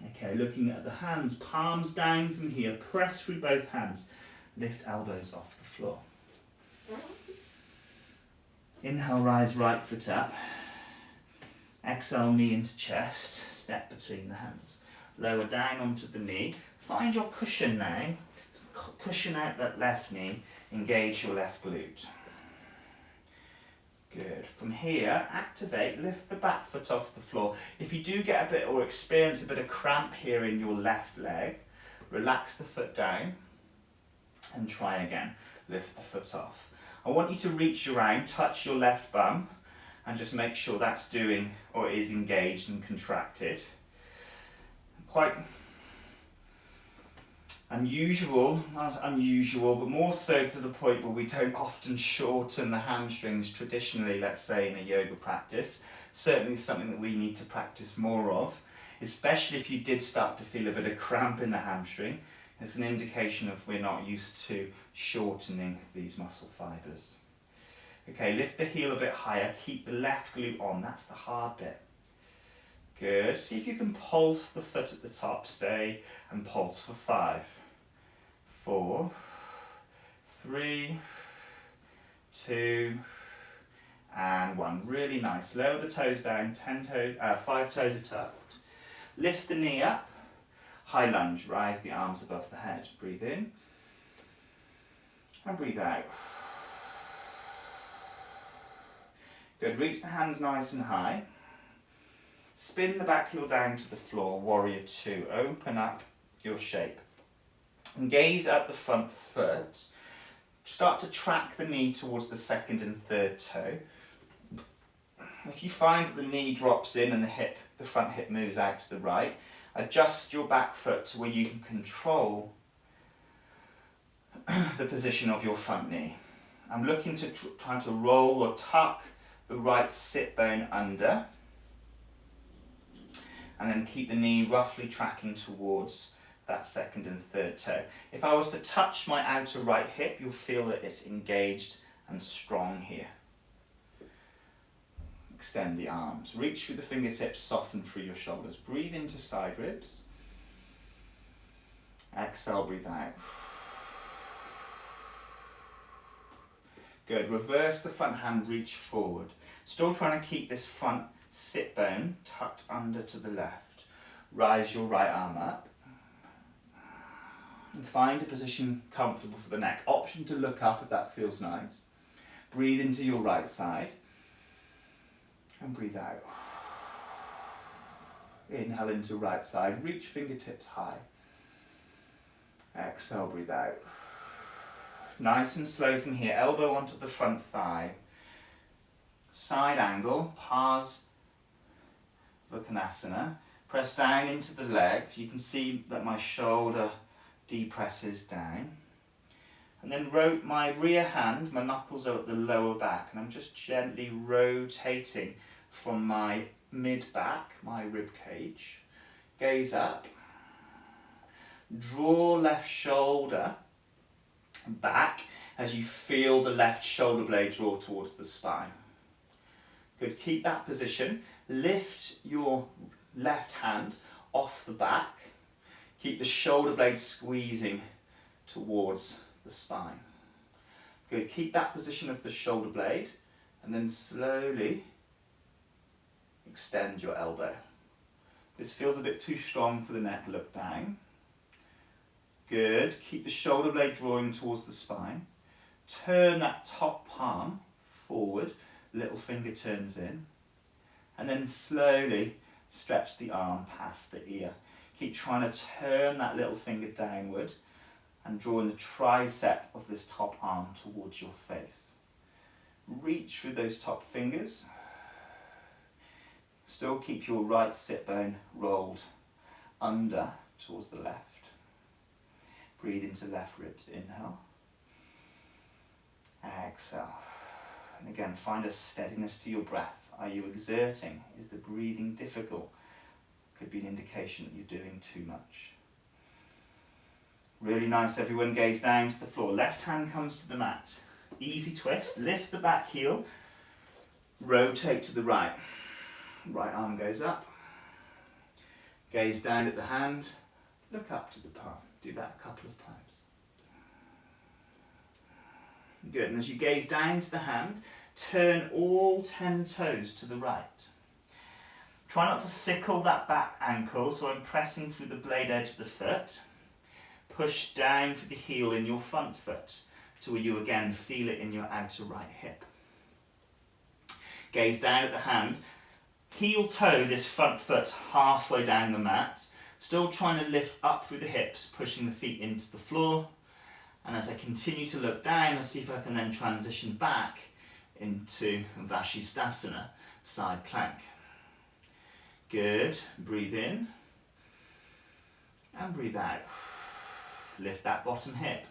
Okay, looking at the hands, palms down from here, press through both hands, lift elbows off the floor. Inhale, rise right foot up. Exhale, knee into chest, step between the hands. Lower down onto the knee. Find your cushion now. Cushion out that left knee. Engage your left glute. Good. From here, activate, lift the back foot off the floor. If you do get a bit or experience a bit of cramp here in your left leg, relax the foot down and try again. Lift the foot off. I want you to reach around, touch your left bum, and just make sure that's doing or is engaged and contracted. Quite unusual, not unusual, but more so to the point where we don't often shorten the hamstrings traditionally, let's say in a yoga practice. Certainly something that we need to practice more of, especially if you did start to feel a bit of cramp in the hamstring. It's an indication of we're not used to shortening these muscle fibers. Okay, lift the heel a bit higher, keep the left glute on, that's the hard bit. Good, see if you can pulse the foot at the top, stay and pulse for 5, 4, 3, 2, and 1. Really nice, lower the toes down, 5 toes are tucked. Lift the knee up. High lunge, rise the arms above the head. Breathe in and breathe out. Good, reach the hands nice and high. Spin the back heel down to the floor, warrior 2. Open up your shape. And gaze at the front foot. Start to track the knee towards the second and third toe. If you find that the knee drops in and the front hip moves out to the right, adjust your back foot to where you can control the position of your front knee. I'm looking to try to roll or tuck the right sit bone under, and then keep the knee roughly tracking towards that second and third toe. If I was to touch my outer right hip, you'll feel that it's engaged and strong here. Extend the arms, reach through the fingertips, soften through your shoulders. Breathe into side ribs. Exhale, breathe out. Good, reverse the front hand, reach forward. Still trying to keep this front sit bone tucked under to the left. Rise your right arm up. And find a position comfortable for the neck. Option to look up if that feels nice. Breathe into your right side. And breathe out. Inhale into right side, reach fingertips high. Exhale, breathe out. Nice and slow from here, elbow onto the front thigh. Side angle, Urdhvadhanyarasana. Press down into the leg. You can see that my shoulder depresses down. And then my rear hand, my knuckles are at the lower back, and I'm just gently rotating from my mid-back, my rib cage. Gaze up. Draw left shoulder back as you feel the left shoulder blade draw towards the spine. Good, keep that position. Lift your left hand off the back. Keep the shoulder blade squeezing towards the spine. Good, keep that position of the shoulder blade and then slowly extend your elbow. This feels a bit too strong for the neck, look down. Good, keep the shoulder blade drawing towards the spine. Turn that top palm forward, little finger turns in, and then slowly stretch the arm past the ear. Keep trying to turn that little finger downward and drawing the tricep of this top arm towards your face. Reach through those top fingers. Still keep your right sit bone rolled under towards the left. Breathe into left ribs, inhale. Exhale. And again, find a steadiness to your breath. Are you exerting? Is the breathing difficult? Could be an indication that you're doing too much. Really nice, everyone. Gaze down to the floor. Left hand comes to the mat. Easy twist. Lift the back heel. Rotate to the right. Right arm goes up. Gaze down at the hand. Look up to the palm. Do that a couple of times. Good. And as you gaze down to the hand, turn all 10 toes to the right. Try not to sickle that back ankle, so I'm pressing through the blade edge of the foot. Push down for the heel in your front foot to where you again feel it in your outer right hip. Gaze down at the hand. Heel toe this front foot halfway down the mat. Still trying to lift up through the hips, pushing the feet into the floor. And as I continue to look down, I'll see if I can then transition back into Vashisthasana, side plank. Good. Breathe in and breathe out. Lift that bottom hip.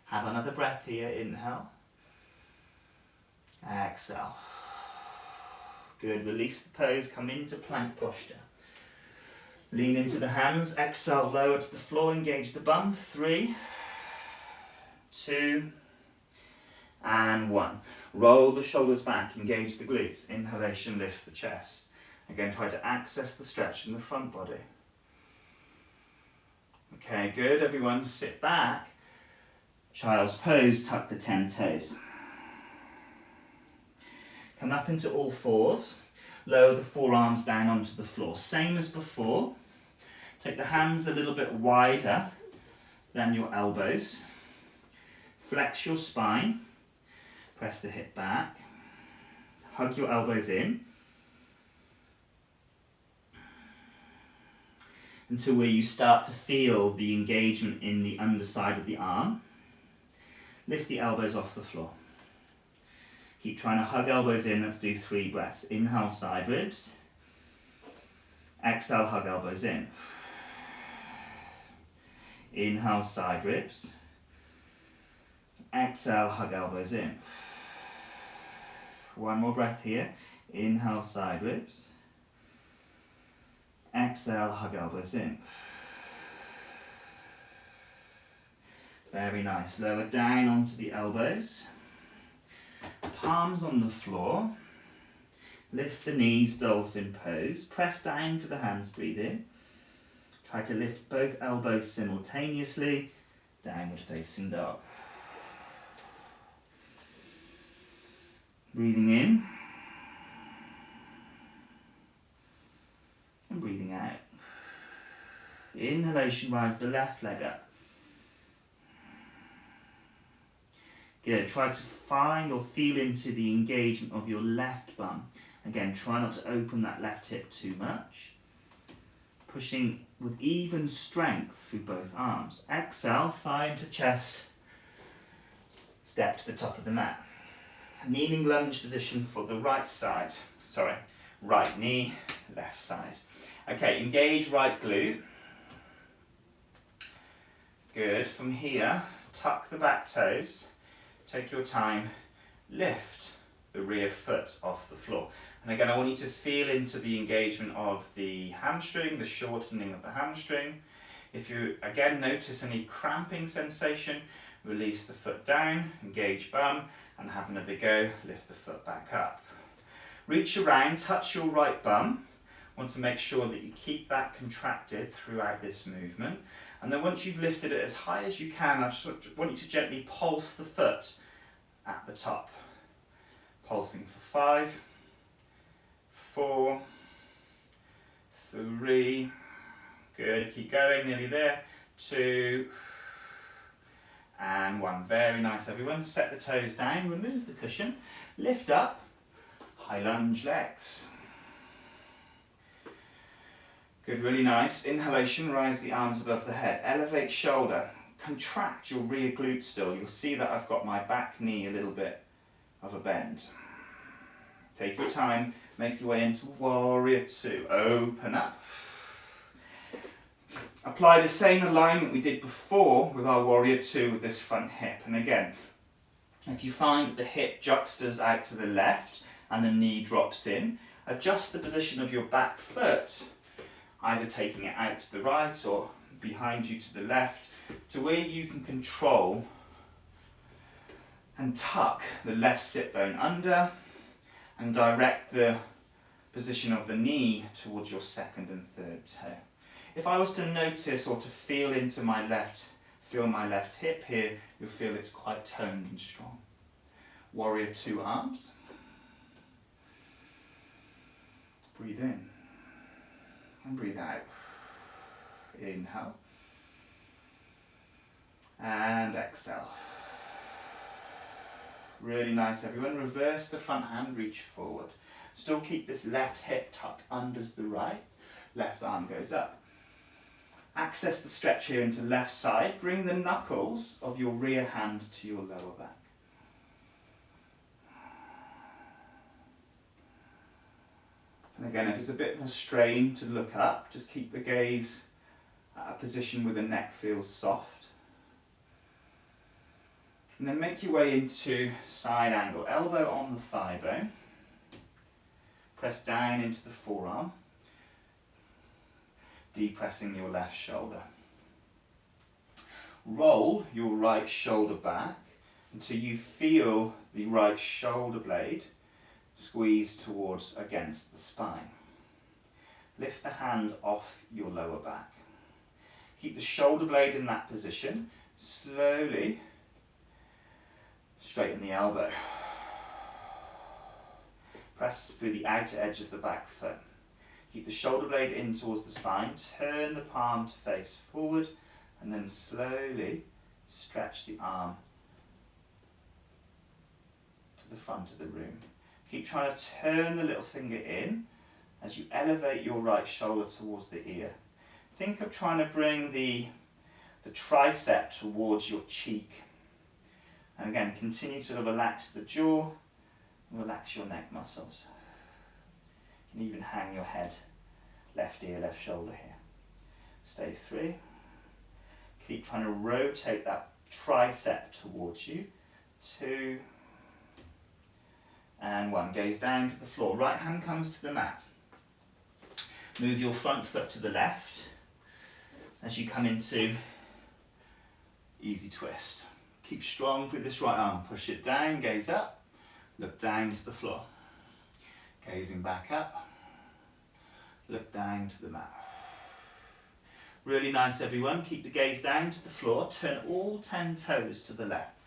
Have another breath here. Inhale. Exhale. Good. Release the pose. Come into plank posture. Lean into the hands. Exhale. Lower to the floor. Engage the bum. 3, 2, and 1. Roll the shoulders back. Engage the glutes. Inhalation. Lift the chest. Again, try to access the stretch in the front body. Okay, good. Everyone sit back. Child's pose, tuck the 10 toes. Come up into all fours. Lower the forearms down onto the floor. Same as before. Take the hands a little bit wider than your elbows. Flex your spine. Press the hip back. Hug your elbows in. Until where you start to feel the engagement in the underside of the arm. Lift the elbows off the floor. Keep trying to hug elbows in. Let's do 3 breaths. Inhale, side ribs. Exhale, hug elbows in. Inhale, side ribs. Exhale, hug elbows in. One more breath here. Inhale, side ribs. Exhale, hug elbows in. Very nice. Lower down onto the elbows. Palms on the floor. Lift the knees, dolphin pose. Press down for the hands, breathe in. Try to lift both elbows simultaneously. Downward facing dog. Breathing in. And breathing out. Inhalation, rise the left leg up. Good. Try to find or feel into the engagement of your left bum. Again, try not to open that left hip too much. Pushing with even strength through both arms. Exhale, thigh into chest. Step to the top of the mat. Kneeling lunge position for the right side. Sorry, right knee, left side. Okay, engage right glute. Good. From here, tuck the back toes. Take your time. Lift the rear foot off the floor. And again, I want you to feel into the engagement of the hamstring, the shortening of the hamstring. If you, again, notice any cramping sensation, release the foot down, engage bum, and have another go. Lift the foot back up. Reach around, touch your right bum. Want to make sure that you keep that contracted throughout this movement. And then once you've lifted it as high as you can, I just want you to gently pulse the foot at the top. Pulsing for 5, 4, 3, good, keep going, nearly there, 2, and 1. Very nice, everyone. Set the toes down, remove the cushion, lift up, high lunge legs. Good, really nice. Inhalation, rise the arms above the head. Elevate shoulder, contract your rear glute still. You'll see that I've got my back knee a little bit of a bend. Take your time, make your way into warrior 2. Open up. Apply the same alignment we did before with our warrior 2 with this front hip. And again, if you find that the hip juxtas out to the left and the knee drops in, adjust the position of your back foot, either taking it out to the right or behind you to the left, to where you can control and tuck the left sit bone under and direct the position of the knee towards your second and third toe. If I was to notice or to feel into my left hip here, you'll feel it's quite toned and strong. Warrior 2 arms. Breathe in and breathe out. Inhale and exhale. Really nice, everyone. Reverse the front hand, reach forward. Still keep this left hip tucked under the right. Left arm goes up. Access the stretch here into left side. Bring the knuckles of your rear hand to your lower back. And again, if it's a bit of a strain to look up, just keep the gaze at a position where the neck feels soft. And then make your way into side angle. Elbow on the thigh bone. Press down into the forearm. Depressing your left shoulder. Roll your right shoulder back until you feel the right shoulder blade squeeze towards against the spine. Lift the hand off your lower back. Keep the shoulder blade in that position. Slowly straighten the elbow. Press through the outer edge of the back foot. Keep the shoulder blade in towards the spine. Turn the palm to face forward and then slowly stretch the arm to the front of the room. Keep trying to turn the little finger in as you elevate your right shoulder towards the ear. Think of trying to bring the tricep towards your cheek. And again, continue to relax the jaw and relax your neck muscles. You can even hang your head, left ear, left shoulder here. Stay 3. Keep trying to rotate that tricep towards you. 2 and 1. Gaze down to the floor. Right hand comes to the mat. Move your front foot to the left as you come into easy twist. Keep strong through this right arm. Push it down, gaze up, look down to the floor. Gazing back up, look down to the mat. Really nice, everyone. Keep the gaze down to the floor. Turn all 10 toes to the left.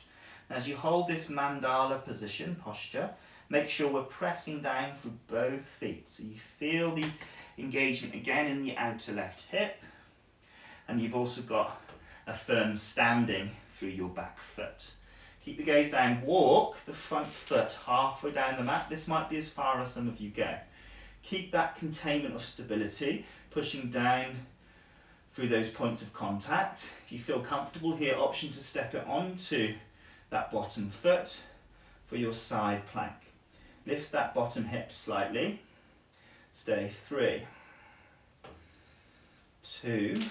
As you hold this mandala position, posture, make sure we're pressing down through both feet. So you feel the engagement again in the outer left hip. And you've also got a firm standing through your back foot. Keep the gaze down. Walk the front foot halfway down the mat. This might be as far as some of you go. Keep that containment of stability, pushing down through those points of contact. If you feel comfortable here, option to step it onto that bottom foot for your side plank. Lift that bottom hip slightly. Stay 3, 2,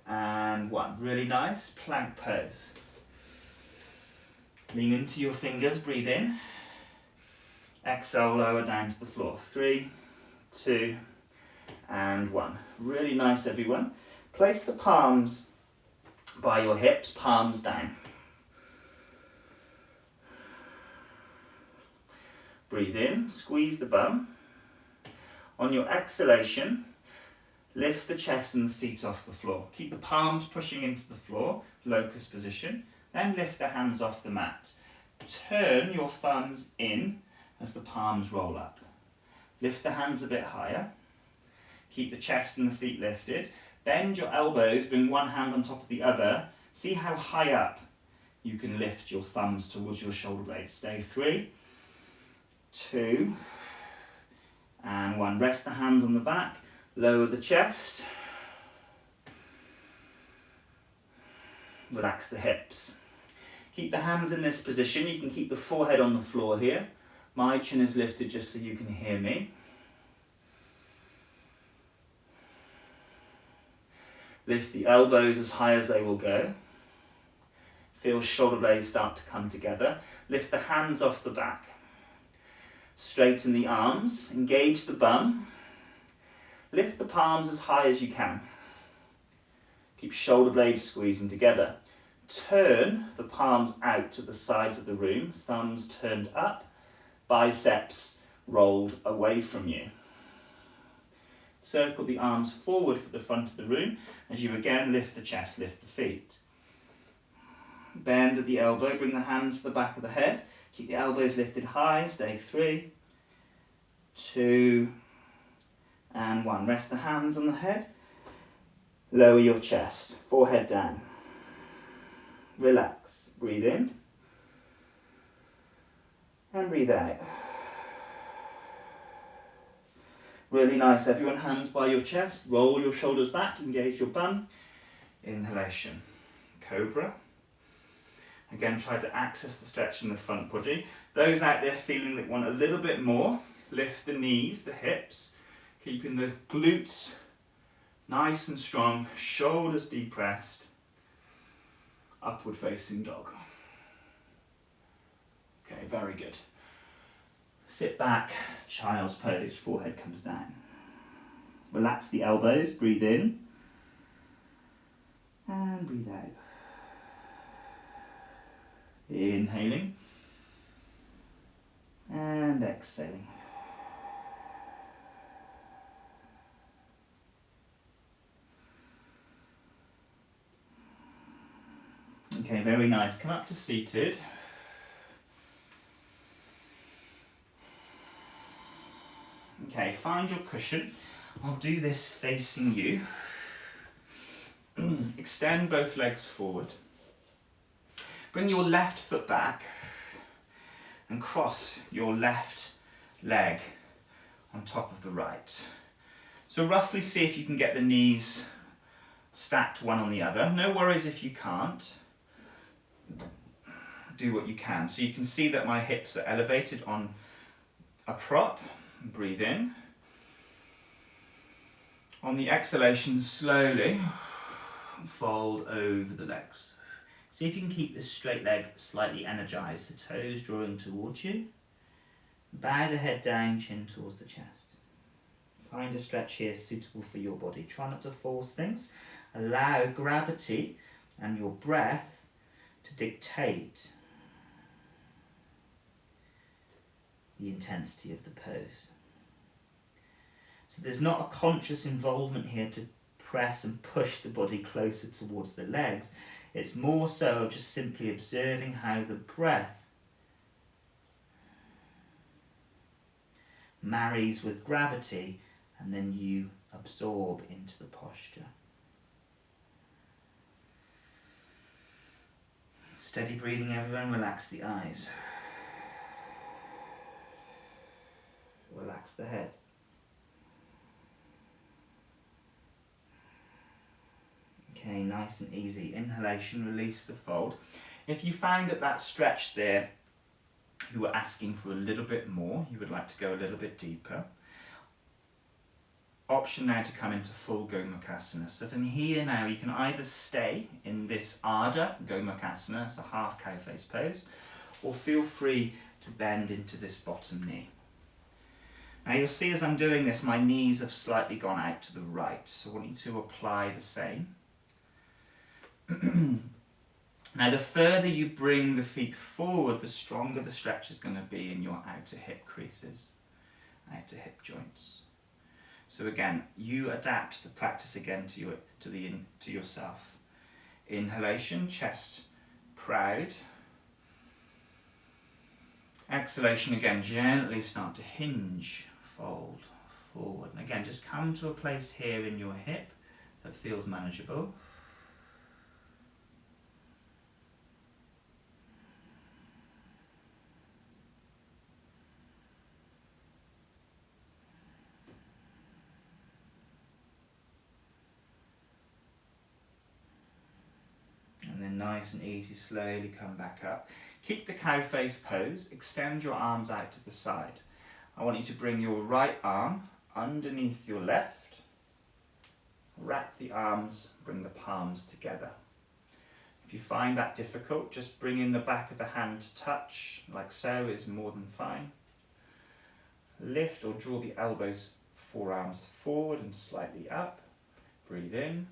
and 1. Really nice plank pose. Lean into your fingers, breathe in. Exhale, lower down to the floor. 3, 2, and 1. Really nice, everyone. Place the palms by your hips, palms down. Breathe in, squeeze the bum. On your exhalation, lift the chest and the feet off the floor. Keep the palms pushing into the floor, locust position. Then lift the hands off the mat. Turn your thumbs in as the palms roll up. Lift the hands a bit higher. Keep the chest and the feet lifted. Bend your elbows, bring one hand on top of the other. See how high up you can lift your thumbs towards your shoulder blades. Stay 3, 2, and 1. Rest the hands on the back, lower the chest. Relax the hips. Keep the hands in this position. You can keep the forehead on the floor here. My chin is lifted just so you can hear me. Lift the elbows as high as they will go. Feel shoulder blades start to come together. Lift the hands off the back. Straighten the arms. Engage the bum. Lift the palms as high as you can. Keep shoulder blades squeezing together. Turn the palms out to the sides of the room. Thumbs turned up. Biceps rolled away from you. Circle the arms forward for the front of the room as you again lift the chest, lift the feet. Bend at the elbow, bring the hands to the back of the head. Keep the elbows lifted high, stay 3, 2, and 1. Rest the hands on the head. Lower your chest, forehead down. Relax, breathe in. And breathe out. Really nice, everyone. Hands by your chest, roll your shoulders back, engage your bum. Inhalation. Cobra. Again, try to access the stretch in the front body. Those out there feeling that want a little bit more, lift the knees, the hips, keeping the glutes nice and strong, shoulders depressed. Upward facing dog. Okay, very good. Sit back, child's pose, forehead comes down. Relax the elbows, breathe in. And breathe out. Inhaling. And exhaling. Okay, very nice. Come up to seated. Okay, find your cushion. I'll do this facing you. Extend both legs forward. Bring your left foot back and cross your left leg on top of the right. So roughly see if you can get the knees stacked one on the other. No worries if you can't. Do what you can. So you can see that my hips are elevated on a prop. Breathe in. On the exhalation, slowly fold over the legs. See if you can keep this straight leg slightly energized, the toes drawing towards you. Bow the head down, chin towards the chest. Find a stretch here suitable for your body. Try not to force things. Allow gravity and your breath to dictate the intensity of the pose. So there's not a conscious involvement here to press and push the body closer towards the legs. It's more so just simply observing how the breath marries with gravity and then you absorb into the posture. Steady breathing, everyone. Relax the eyes. Relax the head. Okay, nice and easy. Inhalation, release the fold. If you found that stretch there, you were asking for a little bit more, you would like to go a little bit deeper, option now to come into full Gomukhasana. So from here now you can either stay in this Ardha Gomukhasana, it's a half cow face pose, or feel free to bend into this bottom knee. Now you'll see as I'm doing this, my knees have slightly gone out to the right, so I want you to apply the same. Now the further you bring the feet forward, the stronger the stretch is going to be in your outer hip creases, outer hip joints. So again, you adapt the practice again to yourself. Inhalation, chest proud. Exhalation, again, gently start to hinge, fold forward. And again, just come to a place here in your hip that feels manageable. Nice and easy, slowly come back up. Keep the cow face pose, extend your arms out to the side. I want you to bring your right arm underneath your left, wrap the arms, bring the palms together. If you find that difficult, just bring in the back of the hand to touch, like so is more than fine. Lift or draw the elbows, forearms forward and slightly up. Breathe in.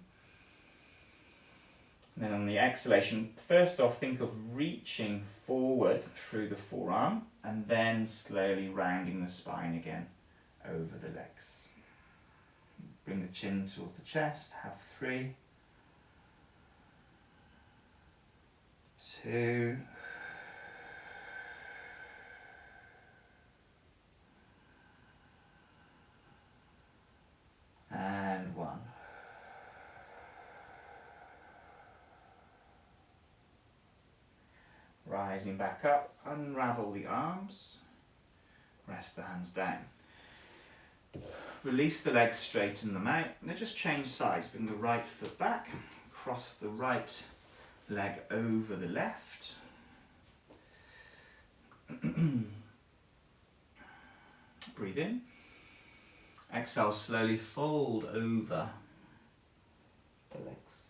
And then on the exhalation, first off, think of reaching forward through the forearm and then slowly rounding the spine again over the legs. Bring the chin towards the chest, have 3, 2, and 1. Rising back up, unravel the arms, rest the hands down. Release the legs, straighten them out. Now just change sides, bring the right foot back, cross the right leg over the left. Breathe in. Exhale, slowly fold over the legs.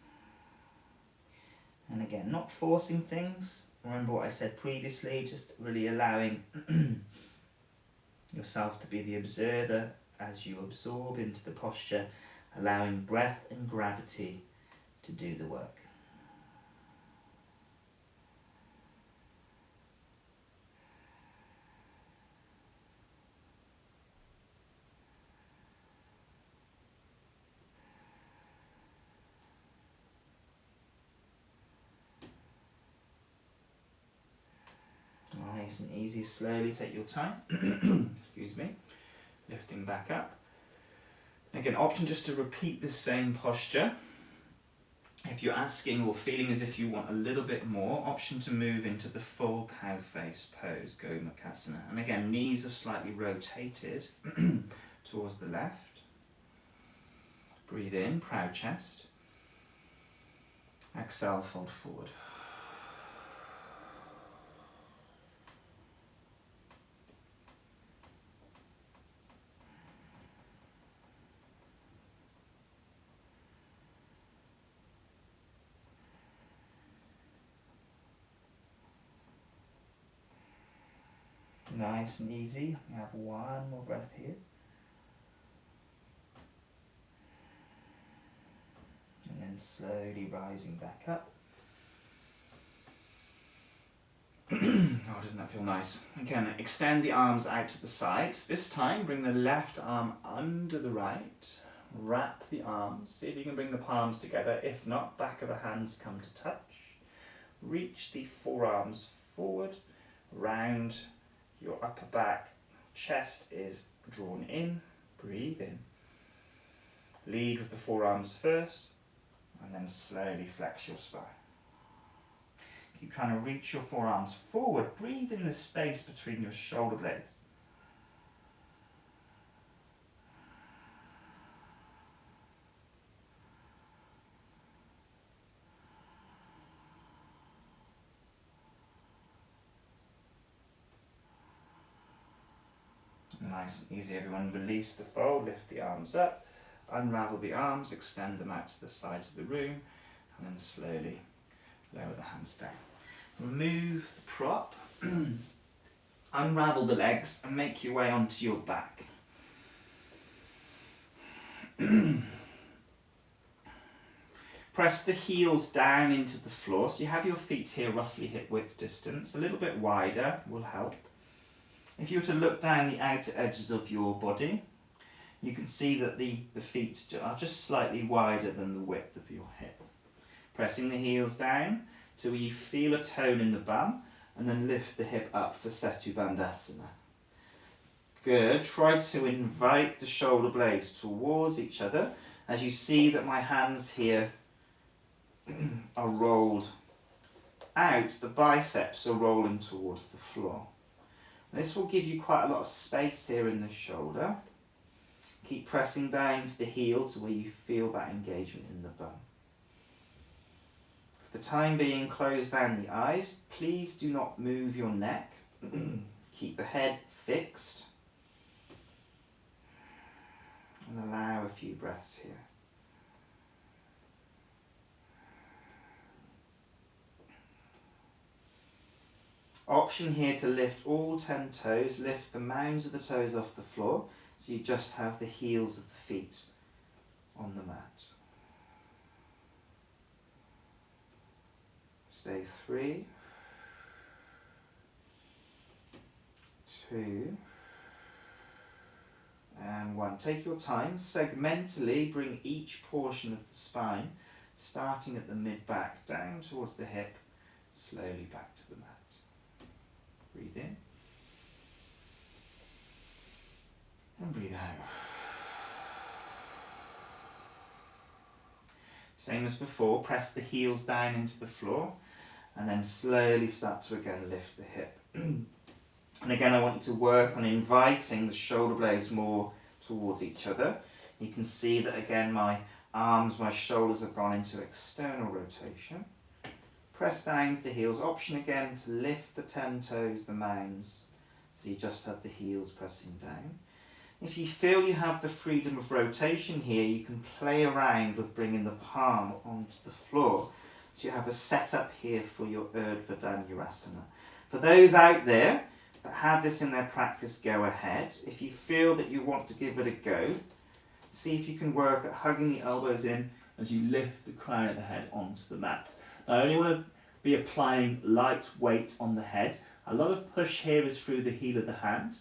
And again, not forcing things. Remember what I said previously, just really allowing yourself to be the observer as you absorb into the posture, allowing breath and gravity to do the work. Nice and easy, slowly take your time. Excuse me. Lifting back up. Again, option just to repeat the same posture. If you're asking or feeling as if you want a little bit more, option to move into the full cow face pose, Gomukhasana. And again, knees are slightly rotated towards the left. Breathe in, proud chest. Exhale, fold forward. Nice and easy. We have one more breath here. And then slowly rising back up. Oh, doesn't that feel nice? Again, extend the arms out to the sides. This time, bring the left arm under the right. Wrap the arms. See if you can bring the palms together. If not, back of the hands come to touch. Reach the forearms forward. Round your upper back, chest is drawn in, breathe in. Lead with the forearms first, and then slowly flex your spine. Keep trying to reach your forearms forward, breathe in the space between your shoulder blades. Nice and easy, everyone. Release the fold, lift the arms up, unravel the arms, extend them out to the sides of the room, and then slowly lower the hands down. Remove the prop, unravel the legs, and make your way onto your back. Press the heels down into the floor, so you have your feet here roughly hip width distance. A little bit wider will help. If you were to look down the outer edges of your body, you can see that the feet are just slightly wider than the width of your hip. Pressing the heels down till you feel a tone in the bum, and then lift the hip up for Setu Bandhasana. Good. Try to invite the shoulder blades towards each other as you see that my hands here are rolled out. The biceps are rolling towards the floor. This will give you quite a lot of space here in the shoulder. Keep pressing down for the heel to where you feel that engagement in the bum. For the time being, close down the eyes. Please do not move your neck. Keep the head fixed. And allow a few breaths here. Option here to lift all 10 toes, lift the mounds of the toes off the floor, so you just have the heels of the feet on the mat. Stay 3, 2, and 1. Take your time. Segmentally bring each portion of the spine, starting at the mid-back, down towards the hip, slowly back to the mat. Breathe in. And breathe out. Same as before, press the heels down into the floor and then slowly start to again lift the hip. And again, I want you to work on inviting the shoulder blades more towards each other. You can see that again my arms, my shoulders have gone into external rotation. Press down for the heels. Option again to lift the 10 toes, the mounds, so you just have the heels pressing down. If you feel you have the freedom of rotation here, you can play around with bringing the palm onto the floor. So you have a setup here for your Urdhvadhanyarasana. For those out there that have this in their practice, go ahead. If you feel that you want to give it a go, see if you can work at hugging the elbows in as you lift the crown of the head onto the mat. Now, I only want to be applying light weight on the head. A lot of push here is through the heel of the hand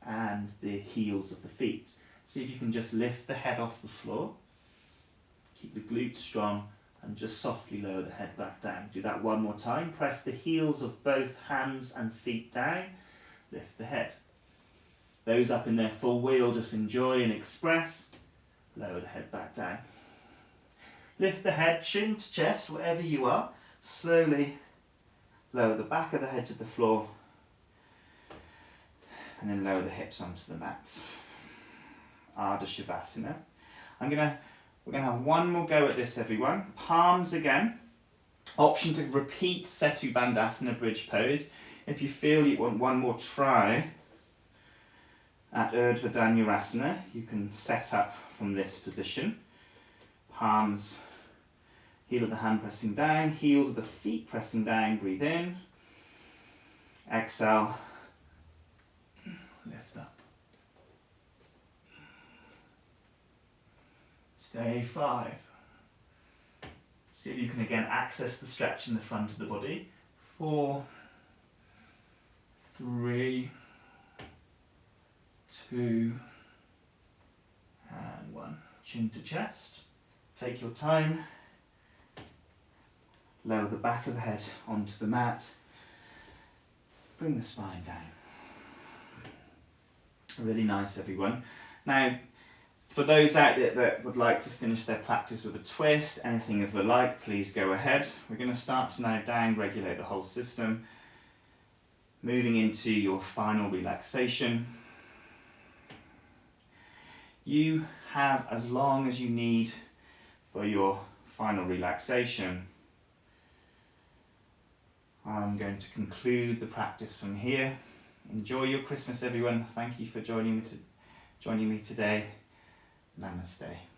and the heels of the feet. See if you can just lift the head off the floor, keep the glutes strong, and just softly lower the head back down. Do that one more time. Press the heels of both hands and feet down, lift the head. Those up in their full wheel, just enjoy and express. Lower the head back down. Lift the head, chin to chest, wherever you are. Slowly lower the back of the head to the floor. And then lower the hips onto the mat. Ardha Shavasana. We're gonna have one more go at this, everyone. Palms again. Option to repeat Setu Bandhasana bridge pose. If you feel you want one more try at Urdhvadhanyarasana, you can set up from this position. Palms, heel of the hand pressing down, heels of the feet pressing down. Breathe in. Exhale. Lift up. Stay 5. See if you can again access the stretch in the front of the body. 4, 3, 2, and 1. Chin to chest. Take your time. Lower the back of the head onto the mat. Bring the spine down. Really nice, everyone. Now, for those out there that would like to finish their practice with a twist, anything of the like, please go ahead. We're going to start to now down regulate the whole system, moving into your final relaxation. You have as long as you need for your final relaxation. I'm going to conclude the practice from here. enjoy your Christmas, everyone. Thank you for joining me today. Namaste.